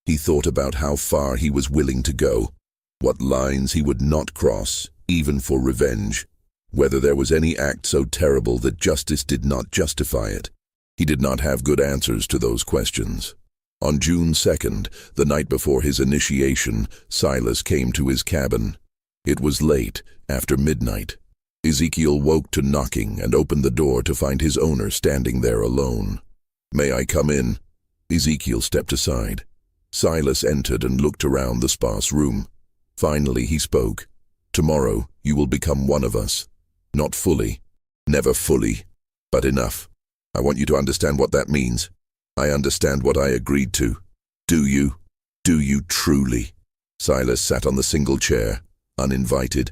He thought about how far he was willing to go, what lines he would not cross, even for revenge, whether there was any act so terrible that justice did not justify it. He did not have good answers to those questions. On June 2nd, the night before his initiation, Silas came to his cabin. It was late, after midnight. Ezekiel woke to knocking and opened the door to find his owner standing there alone. "May I come in?" Ezekiel stepped aside. Silas entered and looked around the sparse room. Finally he spoke. "Tomorrow you will become one of us. Not fully, never fully, but enough. I want you to understand what that means. I understand what I agreed to. Do you? Do you truly?" Silas sat on the single chair, uninvited.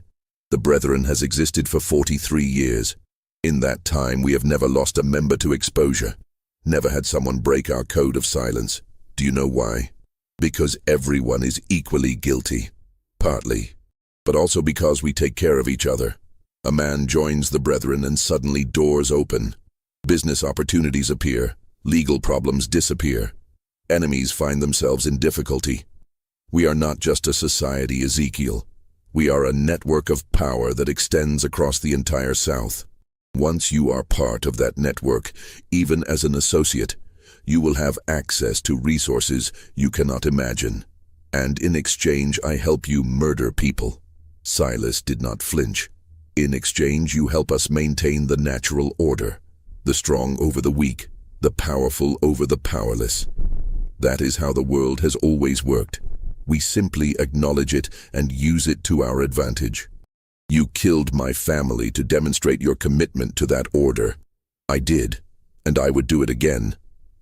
"The Brethren has existed for 43 years. In that time we have never lost a member to exposure. Never had someone break our code of silence. Do you know why? Because everyone is equally guilty. Partly. But also because we take care of each other. A man joins the Brethren and suddenly doors open. Business opportunities appear. Legal problems disappear. Enemies find themselves in difficulty. We are not just a society, Ezekiel. We are a network of power that extends across the entire South. Once you are part of that network, even as an associate, you will have access to resources you cannot imagine. And in exchange, I help you murder people." Silas did not flinch. "In exchange, you help us maintain the natural order, the strong over the weak, the powerful over the powerless. That is how the world has always worked. We simply acknowledge it and use it to our advantage. You killed my family to demonstrate your commitment to that order. I did, and I would do it again,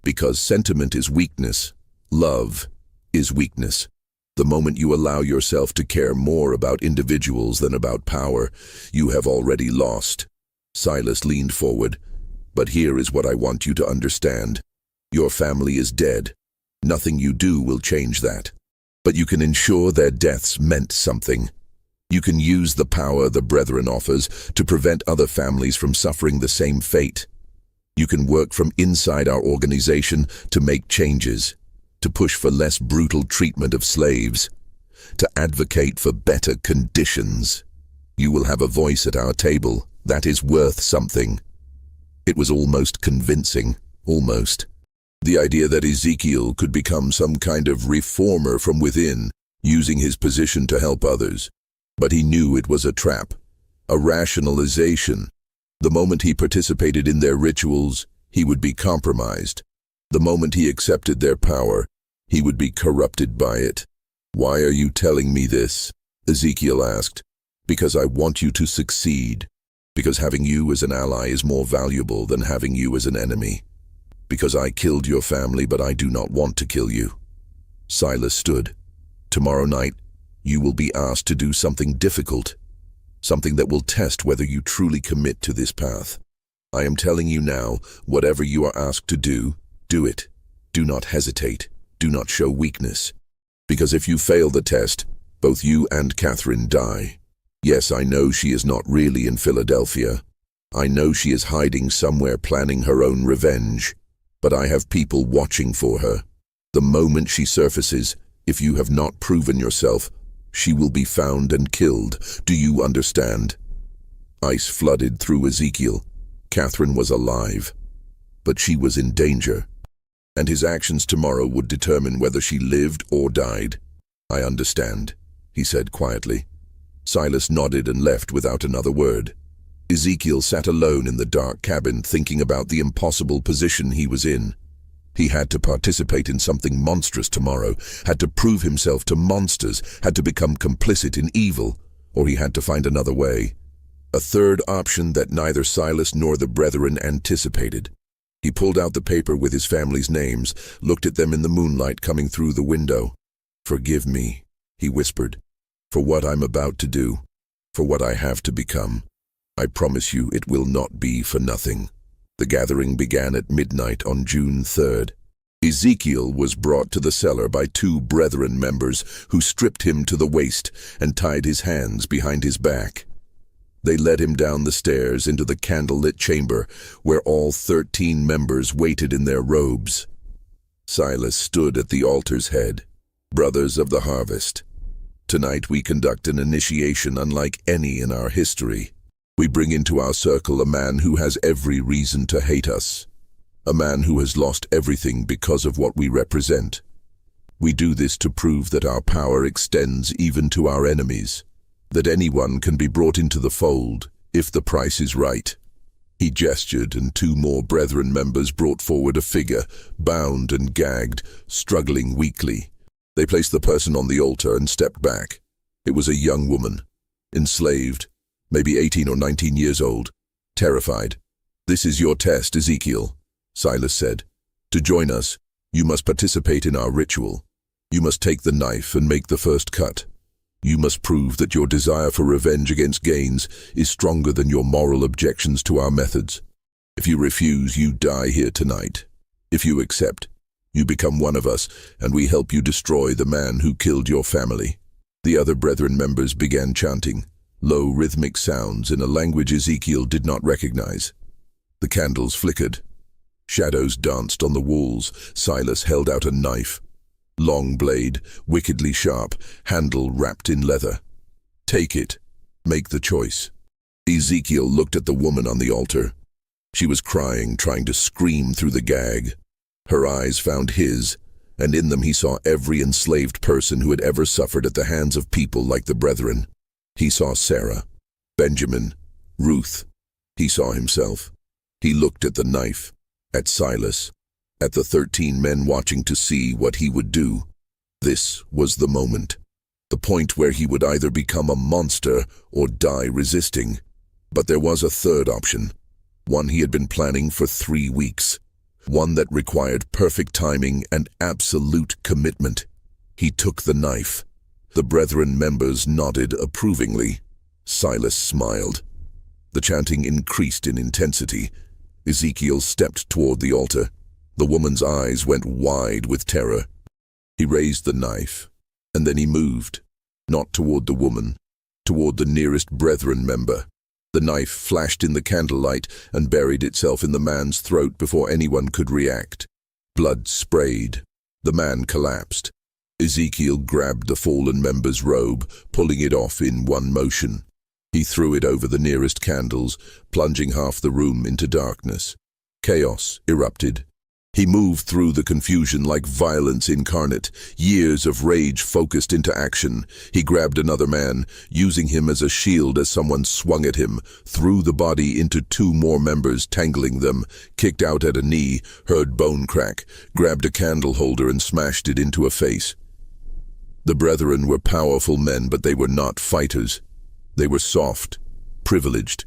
because sentiment is weakness. Love is weakness. The moment you allow yourself to care more about individuals than about power, you have already lost." Silas leaned forward. "But here is what I want you to understand. Your family is dead. Nothing you do will change that. But you can ensure their deaths meant something. You can use the power the Brethren offers to prevent other families from suffering the same fate. You can work from inside our organization to make changes, to push for less brutal treatment of slaves, to advocate for better conditions. You will have a voice at our table. That is worth something." It was almost convincing. almost. The idea that Ezekiel could become some kind of reformer from within, using his position to help others. But he knew it was a trap, a rationalization. The moment he participated in their rituals, he would be compromised. The moment he accepted their power, he would be corrupted by it. "Why are you telling me this?" Ezekiel asked. "Because I want you to succeed. Because having you as an ally is more valuable than having you as an enemy. Because I killed your family, but I do not want to kill you." Silas stood. "Tomorrow night, you will be asked to do something difficult. Something that will test whether you truly commit to this path. I am telling you now, whatever you are asked to do it. Do not hesitate. Do not show weakness. Because if you fail the test, both you and Catherine die. Yes, I know she is not really in Philadelphia. I know she is hiding somewhere planning her own revenge. But I have people watching for her. The moment she surfaces, if you have not proven yourself, she will be found and killed. Do you understand?" Ice flooded through Ezekiel. Catherine was alive, but she was in danger. And his actions tomorrow would determine whether she lived or died. "I understand," he said quietly. Silas nodded and left without another word. Ezekiel sat alone in the dark cabin, thinking about the impossible position he was in. He had to participate in something monstrous tomorrow, had to prove himself to monsters, had to become complicit in evil, or he had to find another way. A third option that neither Silas nor the brethren anticipated. He pulled out the paper with his family's names, looked at them in the moonlight coming through the window. "Forgive me," he whispered, "for what I'm about to do, for what I have to become. I promise you it will not be for nothing." The gathering began at midnight on June 3rd. Ezekiel was brought to the cellar by two brethren members who stripped him to the waist and tied his hands behind his back. They led him down the stairs into the candlelit chamber where all 13 members waited in their robes. Silas stood at the altar's head. "Brothers of the harvest, tonight we conduct an initiation unlike any in our history. We bring into our circle a man who has every reason to hate us, a man who has lost everything because of what we represent. We do this to prove that our power extends even to our enemies, that anyone can be brought into the fold if the price is right." He gestured, and two more brethren members brought forward a figure, bound and gagged, struggling weakly. They placed the person on the altar and stepped back. It was a young woman, enslaved, maybe 18 or 19 years old, terrified. "This is your test, Ezekiel," Silas said. "To join us, you must participate in our ritual. You must take the knife and make the first cut. You must prove that your desire for revenge against Gaines is stronger than your moral objections to our methods. If you refuse, you die here tonight. If you accept, you become one of us, and we help you destroy the man who killed your family." The other brethren members began chanting, low rhythmic sounds in a language Ezekiel did not recognize. The candles flickered. Shadows danced on the walls. Silas held out a knife. Long blade, wickedly sharp, handle wrapped in leather. "Take it. Make the choice." Ezekiel looked at the woman on the altar. She was crying, trying to scream through the gag. Her eyes found his, and in them he saw every enslaved person who had ever suffered at the hands of people like the brethren. He saw Sarah, Benjamin, Ruth. He saw himself. He looked at the knife, at Silas, at the 13 men watching to see what he would do. This was the moment. The point where he would either become a monster or die resisting. But there was a third option, one he had been planning for 3 weeks, one that required perfect timing and absolute commitment. He took the knife. The brethren members nodded approvingly. Silas smiled. The chanting increased in intensity. Ezekiel stepped toward the altar. The woman's eyes went wide with terror. He raised the knife, and then he moved, not toward the woman, toward the nearest brethren member. The knife flashed in the candlelight and buried itself in the man's throat before anyone could react. Blood sprayed. The man collapsed. Ezekiel grabbed the fallen member's robe, pulling it off in one motion. He threw it over the nearest candles, plunging half the room into darkness. Chaos erupted. He moved through the confusion like violence incarnate, years of rage focused into action. He grabbed another man, using him as a shield as someone swung at him, threw the body into two more members, tangling them, kicked out at a knee, heard bone crack, grabbed a candle holder and smashed it into a face. The brethren were powerful men, but they were not fighters. They were soft, privileged,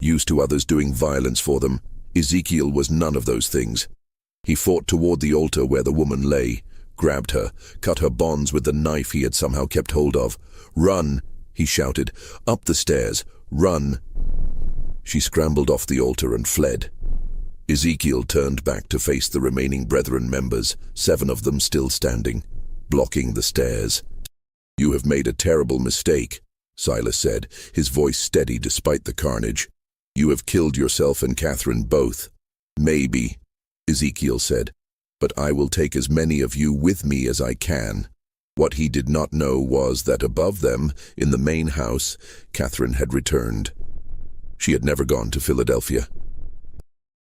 used to others doing violence for them. Ezekiel was none of those things. He fought toward the altar where the woman lay, grabbed her, cut her bonds with the knife he had somehow kept hold of. "Run!" he shouted. "Up the stairs! Run!" She scrambled off the altar and fled. Ezekiel turned back to face the remaining brethren members, 7 of them still standing, blocking the stairs. "You have made a terrible mistake," Silas said, his voice steady despite the carnage. "You have killed yourself and Catherine both." "Maybe," Ezekiel said, "but I will take as many of you with me as I can." What he did not know was that above them, in the main house, Catherine had returned. She had never gone to Philadelphia.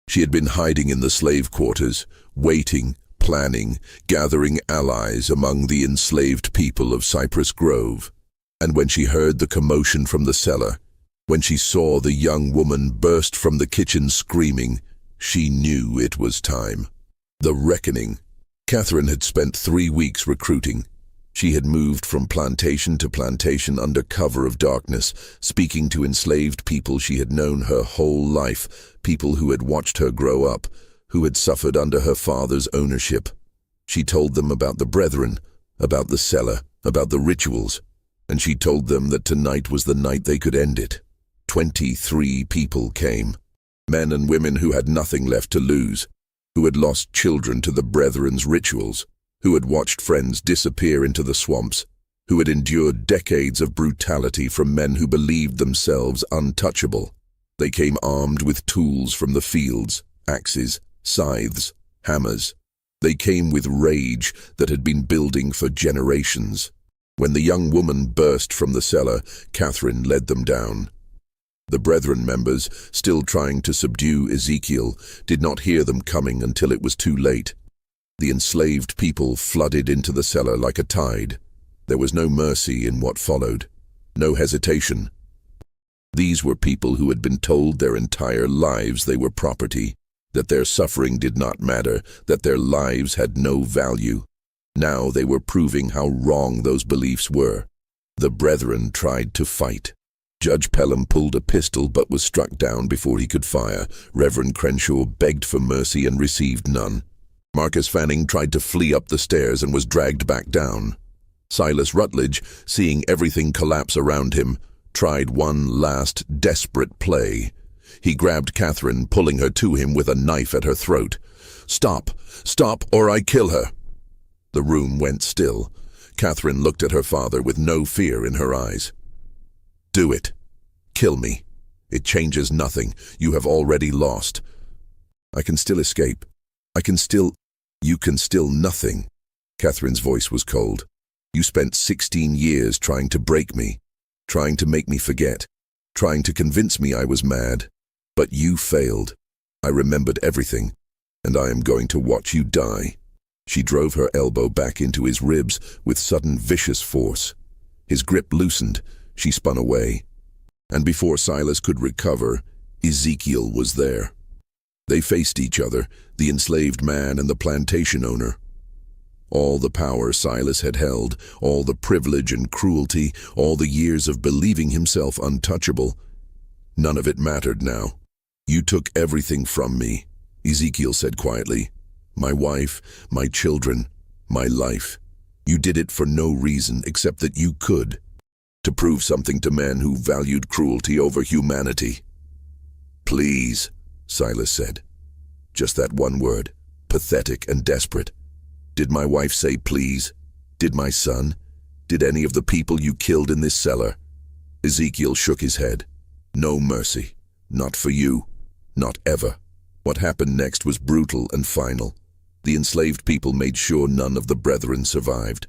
She had been hiding in the slave quarters, waiting, planning, gathering allies among the enslaved people of Cypress Grove. And when she heard the commotion from the cellar, when she saw the young woman burst from the kitchen screaming, she knew it was time. The reckoning. Catherine had spent 3 weeks recruiting. She had moved from plantation to plantation under cover of darkness, speaking to enslaved people she had known her whole life, people who had watched her grow up, who had suffered under her father's ownership. She told them about the brethren, about the cellar, about the rituals, and she told them that tonight was the night they could end it. 23 people came. Men and women who had nothing left to lose, who had lost children to the brethren's rituals, who had watched friends disappear into the swamps, who had endured decades of brutality from men who believed themselves untouchable. They came armed with tools from the fields, axes, scythes, hammers. They came with rage that had been building for generations. When the young woman burst from the cellar, Catherine led them down. The brethren members, still trying to subdue Ezekiel, did not hear them coming until it was too late. The enslaved people flooded into the cellar like a tide. There was no mercy in what followed, no hesitation. These were people who had been told their entire lives they were property, that their suffering did not matter, that their lives had no value. Now they were proving how wrong those beliefs were. The brethren tried to fight. Judge Pelham pulled a pistol but was struck down before he could fire. Reverend Crenshaw begged for mercy and received none. Marcus Fanning tried to flee up the stairs and was dragged back down. Silas Rutledge, seeing everything collapse around him, tried one last desperate play. He grabbed Catherine, pulling her to him with a knife at her throat. "Stop! Stop, or I kill her!" The room went still. Catherine looked at her father with no fear in her eyes. "Do it. Kill me. It changes nothing. You have already lost. I can still escape. You can still nothing." Catherine's voice was cold. "You spent 16 years trying to break me, trying to make me forget, trying to convince me I was mad. But you failed. I remembered everything, and I am going to watch you die." She drove her elbow back into his ribs with sudden vicious force. His grip loosened. She spun away. And before Silas could recover, Ezekiel was there. They faced each other, the enslaved man and the plantation owner. All the power Silas had held, all the privilege and cruelty, all the years of believing himself untouchable, none of it mattered now. "You took everything from me," Ezekiel said quietly. "My wife, my children, my life. You did it for no reason except that you could, to prove something to men who valued cruelty over humanity." "Please," Silas said. Just that one word, pathetic and desperate. "Did my wife say please? Did my son? Did any of the people you killed in this cellar?" Ezekiel shook his head. "No mercy. Not for you. Not ever." What happened next was brutal and final. The enslaved people made sure none of the brethren survived.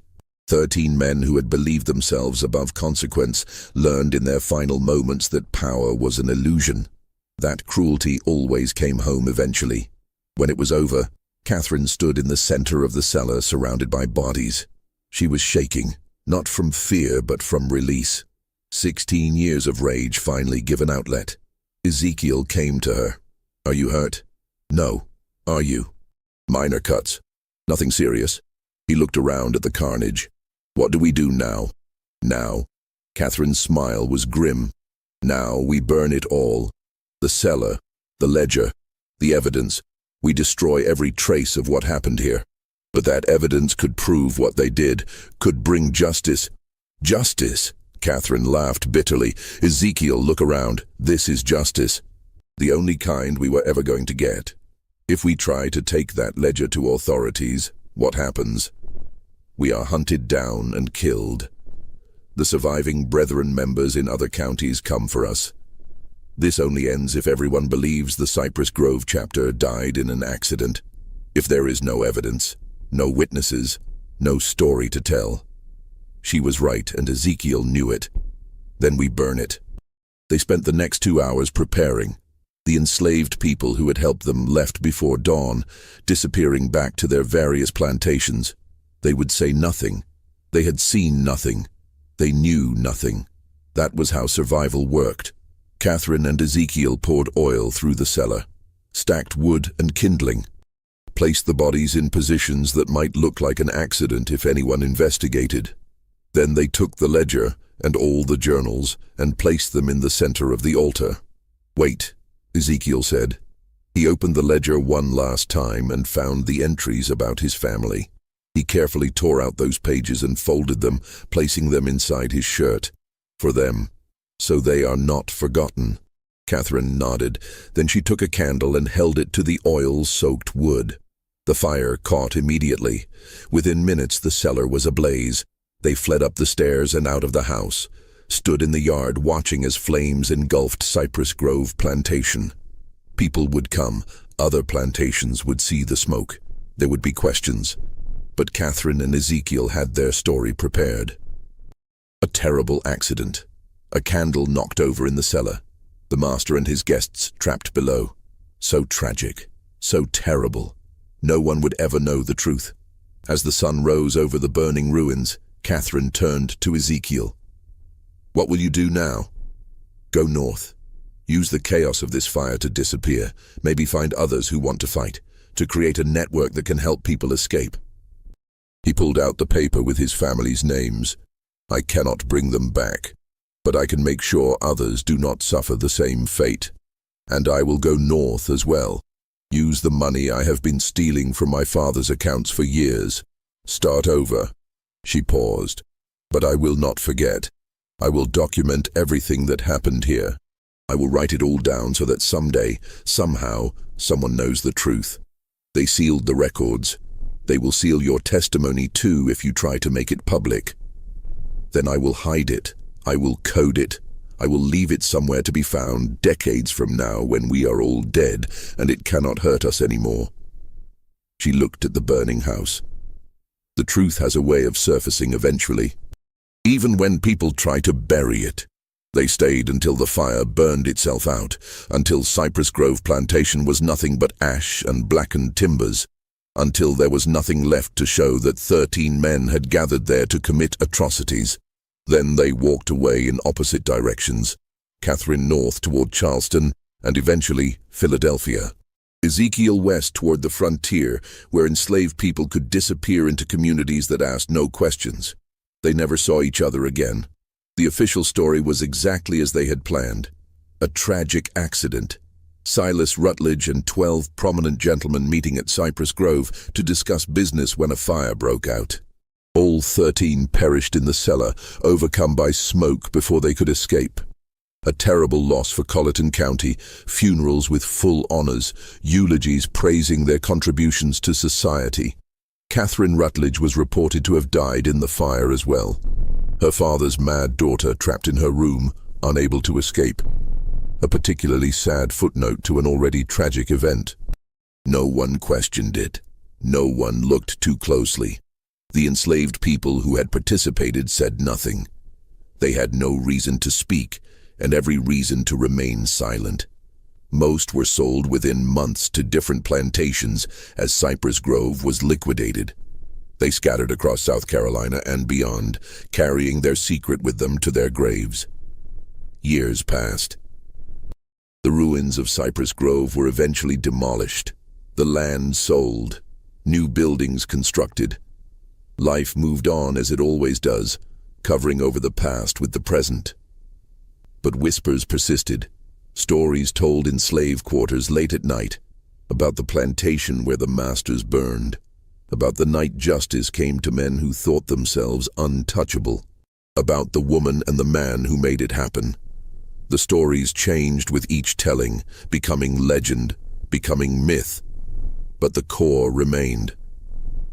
13 men who had believed themselves above consequence learned in their final moments that power was an illusion. That cruelty always came home eventually. When it was over, Catherine stood in the center of the cellar, surrounded by bodies. She was shaking, not from fear but from release. 16 years of rage finally given outlet. Ezekiel came to her. "Are you hurt?" "No. Are you?" "Minor cuts. Nothing serious." He looked around at the carnage. "What do we do now?" "Now." Catherine's smile was grim. "Now we burn it all. The cellar, the ledger, the evidence. We destroy every trace of what happened here. But that evidence could prove what they did, could bring justice." "Justice?" Catherine laughed bitterly. "Ezekiel, look around. This is justice. The only kind we were ever going to get. If we try to take that ledger to authorities, what happens? We are hunted down and killed. The surviving Brethren members in other counties come for us. This only ends if everyone believes the Cypress Grove chapter died in an accident. If there is no evidence, no witnesses, no story to tell." She was right, and Ezekiel knew it. "Then we burn it." They spent the next 2 hours preparing. The enslaved people who had helped them left before dawn, disappearing back to their various plantations. They would say nothing. They had seen nothing. They knew nothing. That was how survival worked. Catherine and Ezekiel poured oil through the cellar, stacked wood and kindling, placed the bodies in positions that might look like an accident if anyone investigated. Then they took the ledger and all the journals and placed them in the center of the altar. "Wait," Ezekiel said. He opened the ledger one last time and found the entries about his family. He carefully tore out those pages and folded them, placing them inside his shirt. "For them. So they are not forgotten." Catherine nodded. Then she took a candle and held it to the oil-soaked wood. The fire caught immediately. Within minutes the cellar was ablaze. They fled up the stairs and out of the house, stood in the yard watching as flames engulfed Cypress Grove Plantation. People would come. Other plantations would see the smoke. There would be questions. But Catherine and Ezekiel had their story prepared. A terrible accident. A candle knocked over in the cellar. The master and his guests trapped below. So tragic. So terrible. No one would ever know the truth. As the sun rose over the burning ruins, Catherine turned to Ezekiel. "What will you do now?" "Go north. Use the chaos of this fire to disappear. Maybe find others who want to fight. To create a network that can help people escape." He pulled out the paper with his family's names. "I cannot bring them back, but I can make sure others do not suffer the same fate. And I will go north as well. Use the money I have been stealing from my father's accounts for years. Start over." She paused. "But I will not forget. I will document everything that happened here. I will write it all down so that someday, somehow, someone knows the truth. They sealed the records. They will seal your testimony too if you try to make it public. Then I will hide it. I will code it. I will leave it somewhere to be found decades from now when we are all dead and it cannot hurt us anymore." She looked at the burning house. The truth has a way of surfacing eventually. Even when people try to bury it. They stayed until the fire burned itself out, until Cypress Grove Plantation was nothing but ash and blackened timbers, until there was nothing left to show that 13 men had gathered there to commit atrocities. Then they walked away in opposite directions, Catherine north toward Charleston, and eventually Philadelphia. Ezekiel west toward the frontier, where enslaved people could disappear into communities that asked no questions. They never saw each other again. The official story was exactly as they had planned. A tragic accident. Silas Rutledge and 12 prominent gentlemen meeting at Cypress Grove to discuss business when a fire broke out. All 13 perished in the cellar, overcome by smoke before they could escape. A terrible loss for Colleton County, funerals with full honors, eulogies praising their contributions to society. Catherine Rutledge was reported to have died in the fire as well. Her father's mad daughter trapped in her room, unable to escape. A particularly sad footnote to an already tragic event. No one questioned it. No one looked too closely. The enslaved people who had participated said nothing. They had no reason to speak, and every reason to remain silent. Most were sold within months to different plantations as Cypress Grove was liquidated. They scattered across South Carolina and beyond, carrying their secret with them to their graves. Years passed. The ruins of Cypress Grove were eventually demolished, the land sold, new buildings constructed. Life moved on as it always does, covering over the past with the present. But whispers persisted, stories told in slave quarters late at night, about the plantation where the masters burned, about the night justice came to men who thought themselves untouchable, about the woman and the man who made it happen. The stories changed with each telling, becoming legend, becoming myth. But the core remained.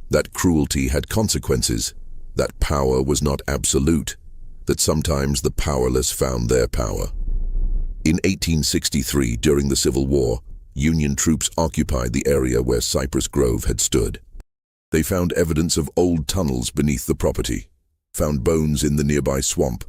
That cruelty had consequences, that power was not absolute, that sometimes the powerless found their power. In 1863, during the Civil War, Union troops occupied the area where Cypress Grove had stood. They found evidence of old tunnels beneath the property, found bones in the nearby swamp,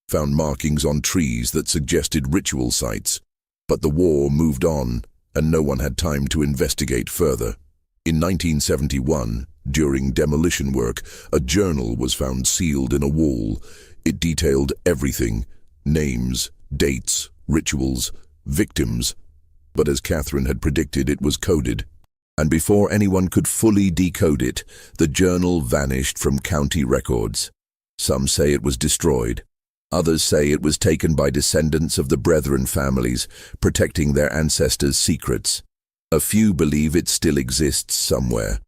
found markings on trees that suggested ritual sites. But the war moved on, and no one had time to investigate further. In 1971, during demolition work, a journal was found sealed in a wall. It detailed everything: names, dates, rituals, victims. But as Catherine had predicted, it was coded. And before anyone could fully decode it, the journal vanished from county records. Some say it was destroyed. Others say it was taken by descendants of the Brethren families, protecting their ancestors' secrets. A few believe it still exists somewhere,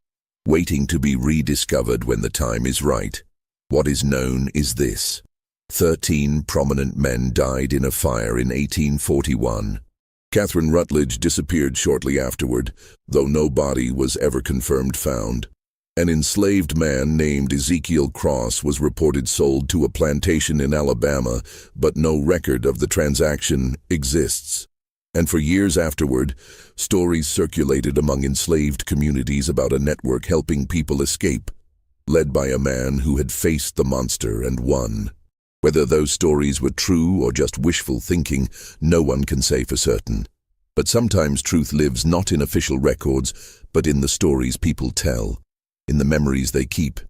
waiting to be rediscovered when the time is right. What is known is this: 13 prominent men died in a fire in 1841. Catherine Rutledge disappeared shortly afterward, though no body was ever confirmed found. An enslaved man named Ezekiel Cross was reported sold to a plantation in Alabama, but no record of the transaction exists. And for years afterward, stories circulated among enslaved communities about a network helping people escape, led by a man who had faced the monster and won. Whether those stories were true or just wishful thinking, no one can say for certain. But sometimes truth lives not in official records, but in the stories people tell, in the memories they keep,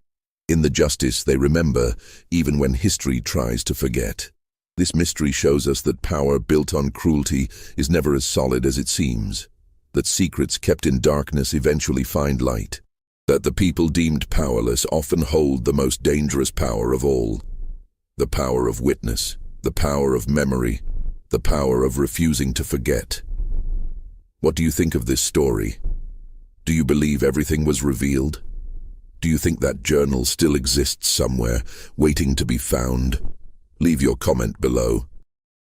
in the justice they remember, even when history tries to forget. This mystery shows us that power built on cruelty is never as solid as it seems, that secrets kept in darkness eventually find light, that the people deemed powerless often hold the most dangerous power of all: the power of witness, the power of memory, the power of refusing to forget. What do you think of this story? Do you believe everything was revealed? Do you think that journal still exists somewhere, waiting to be found? Leave your comment below.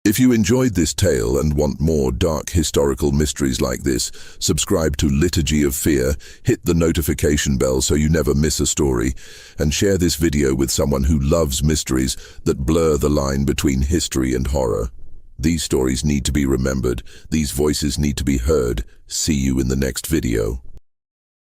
If you enjoyed this tale and want more dark historical mysteries like this, subscribe to Liturgy of Fear, hit the notification bell so you never miss a story, and share this video with someone who loves mysteries that blur the line between history and horror. These stories need to be remembered. These voices need to be heard. See you in the next video.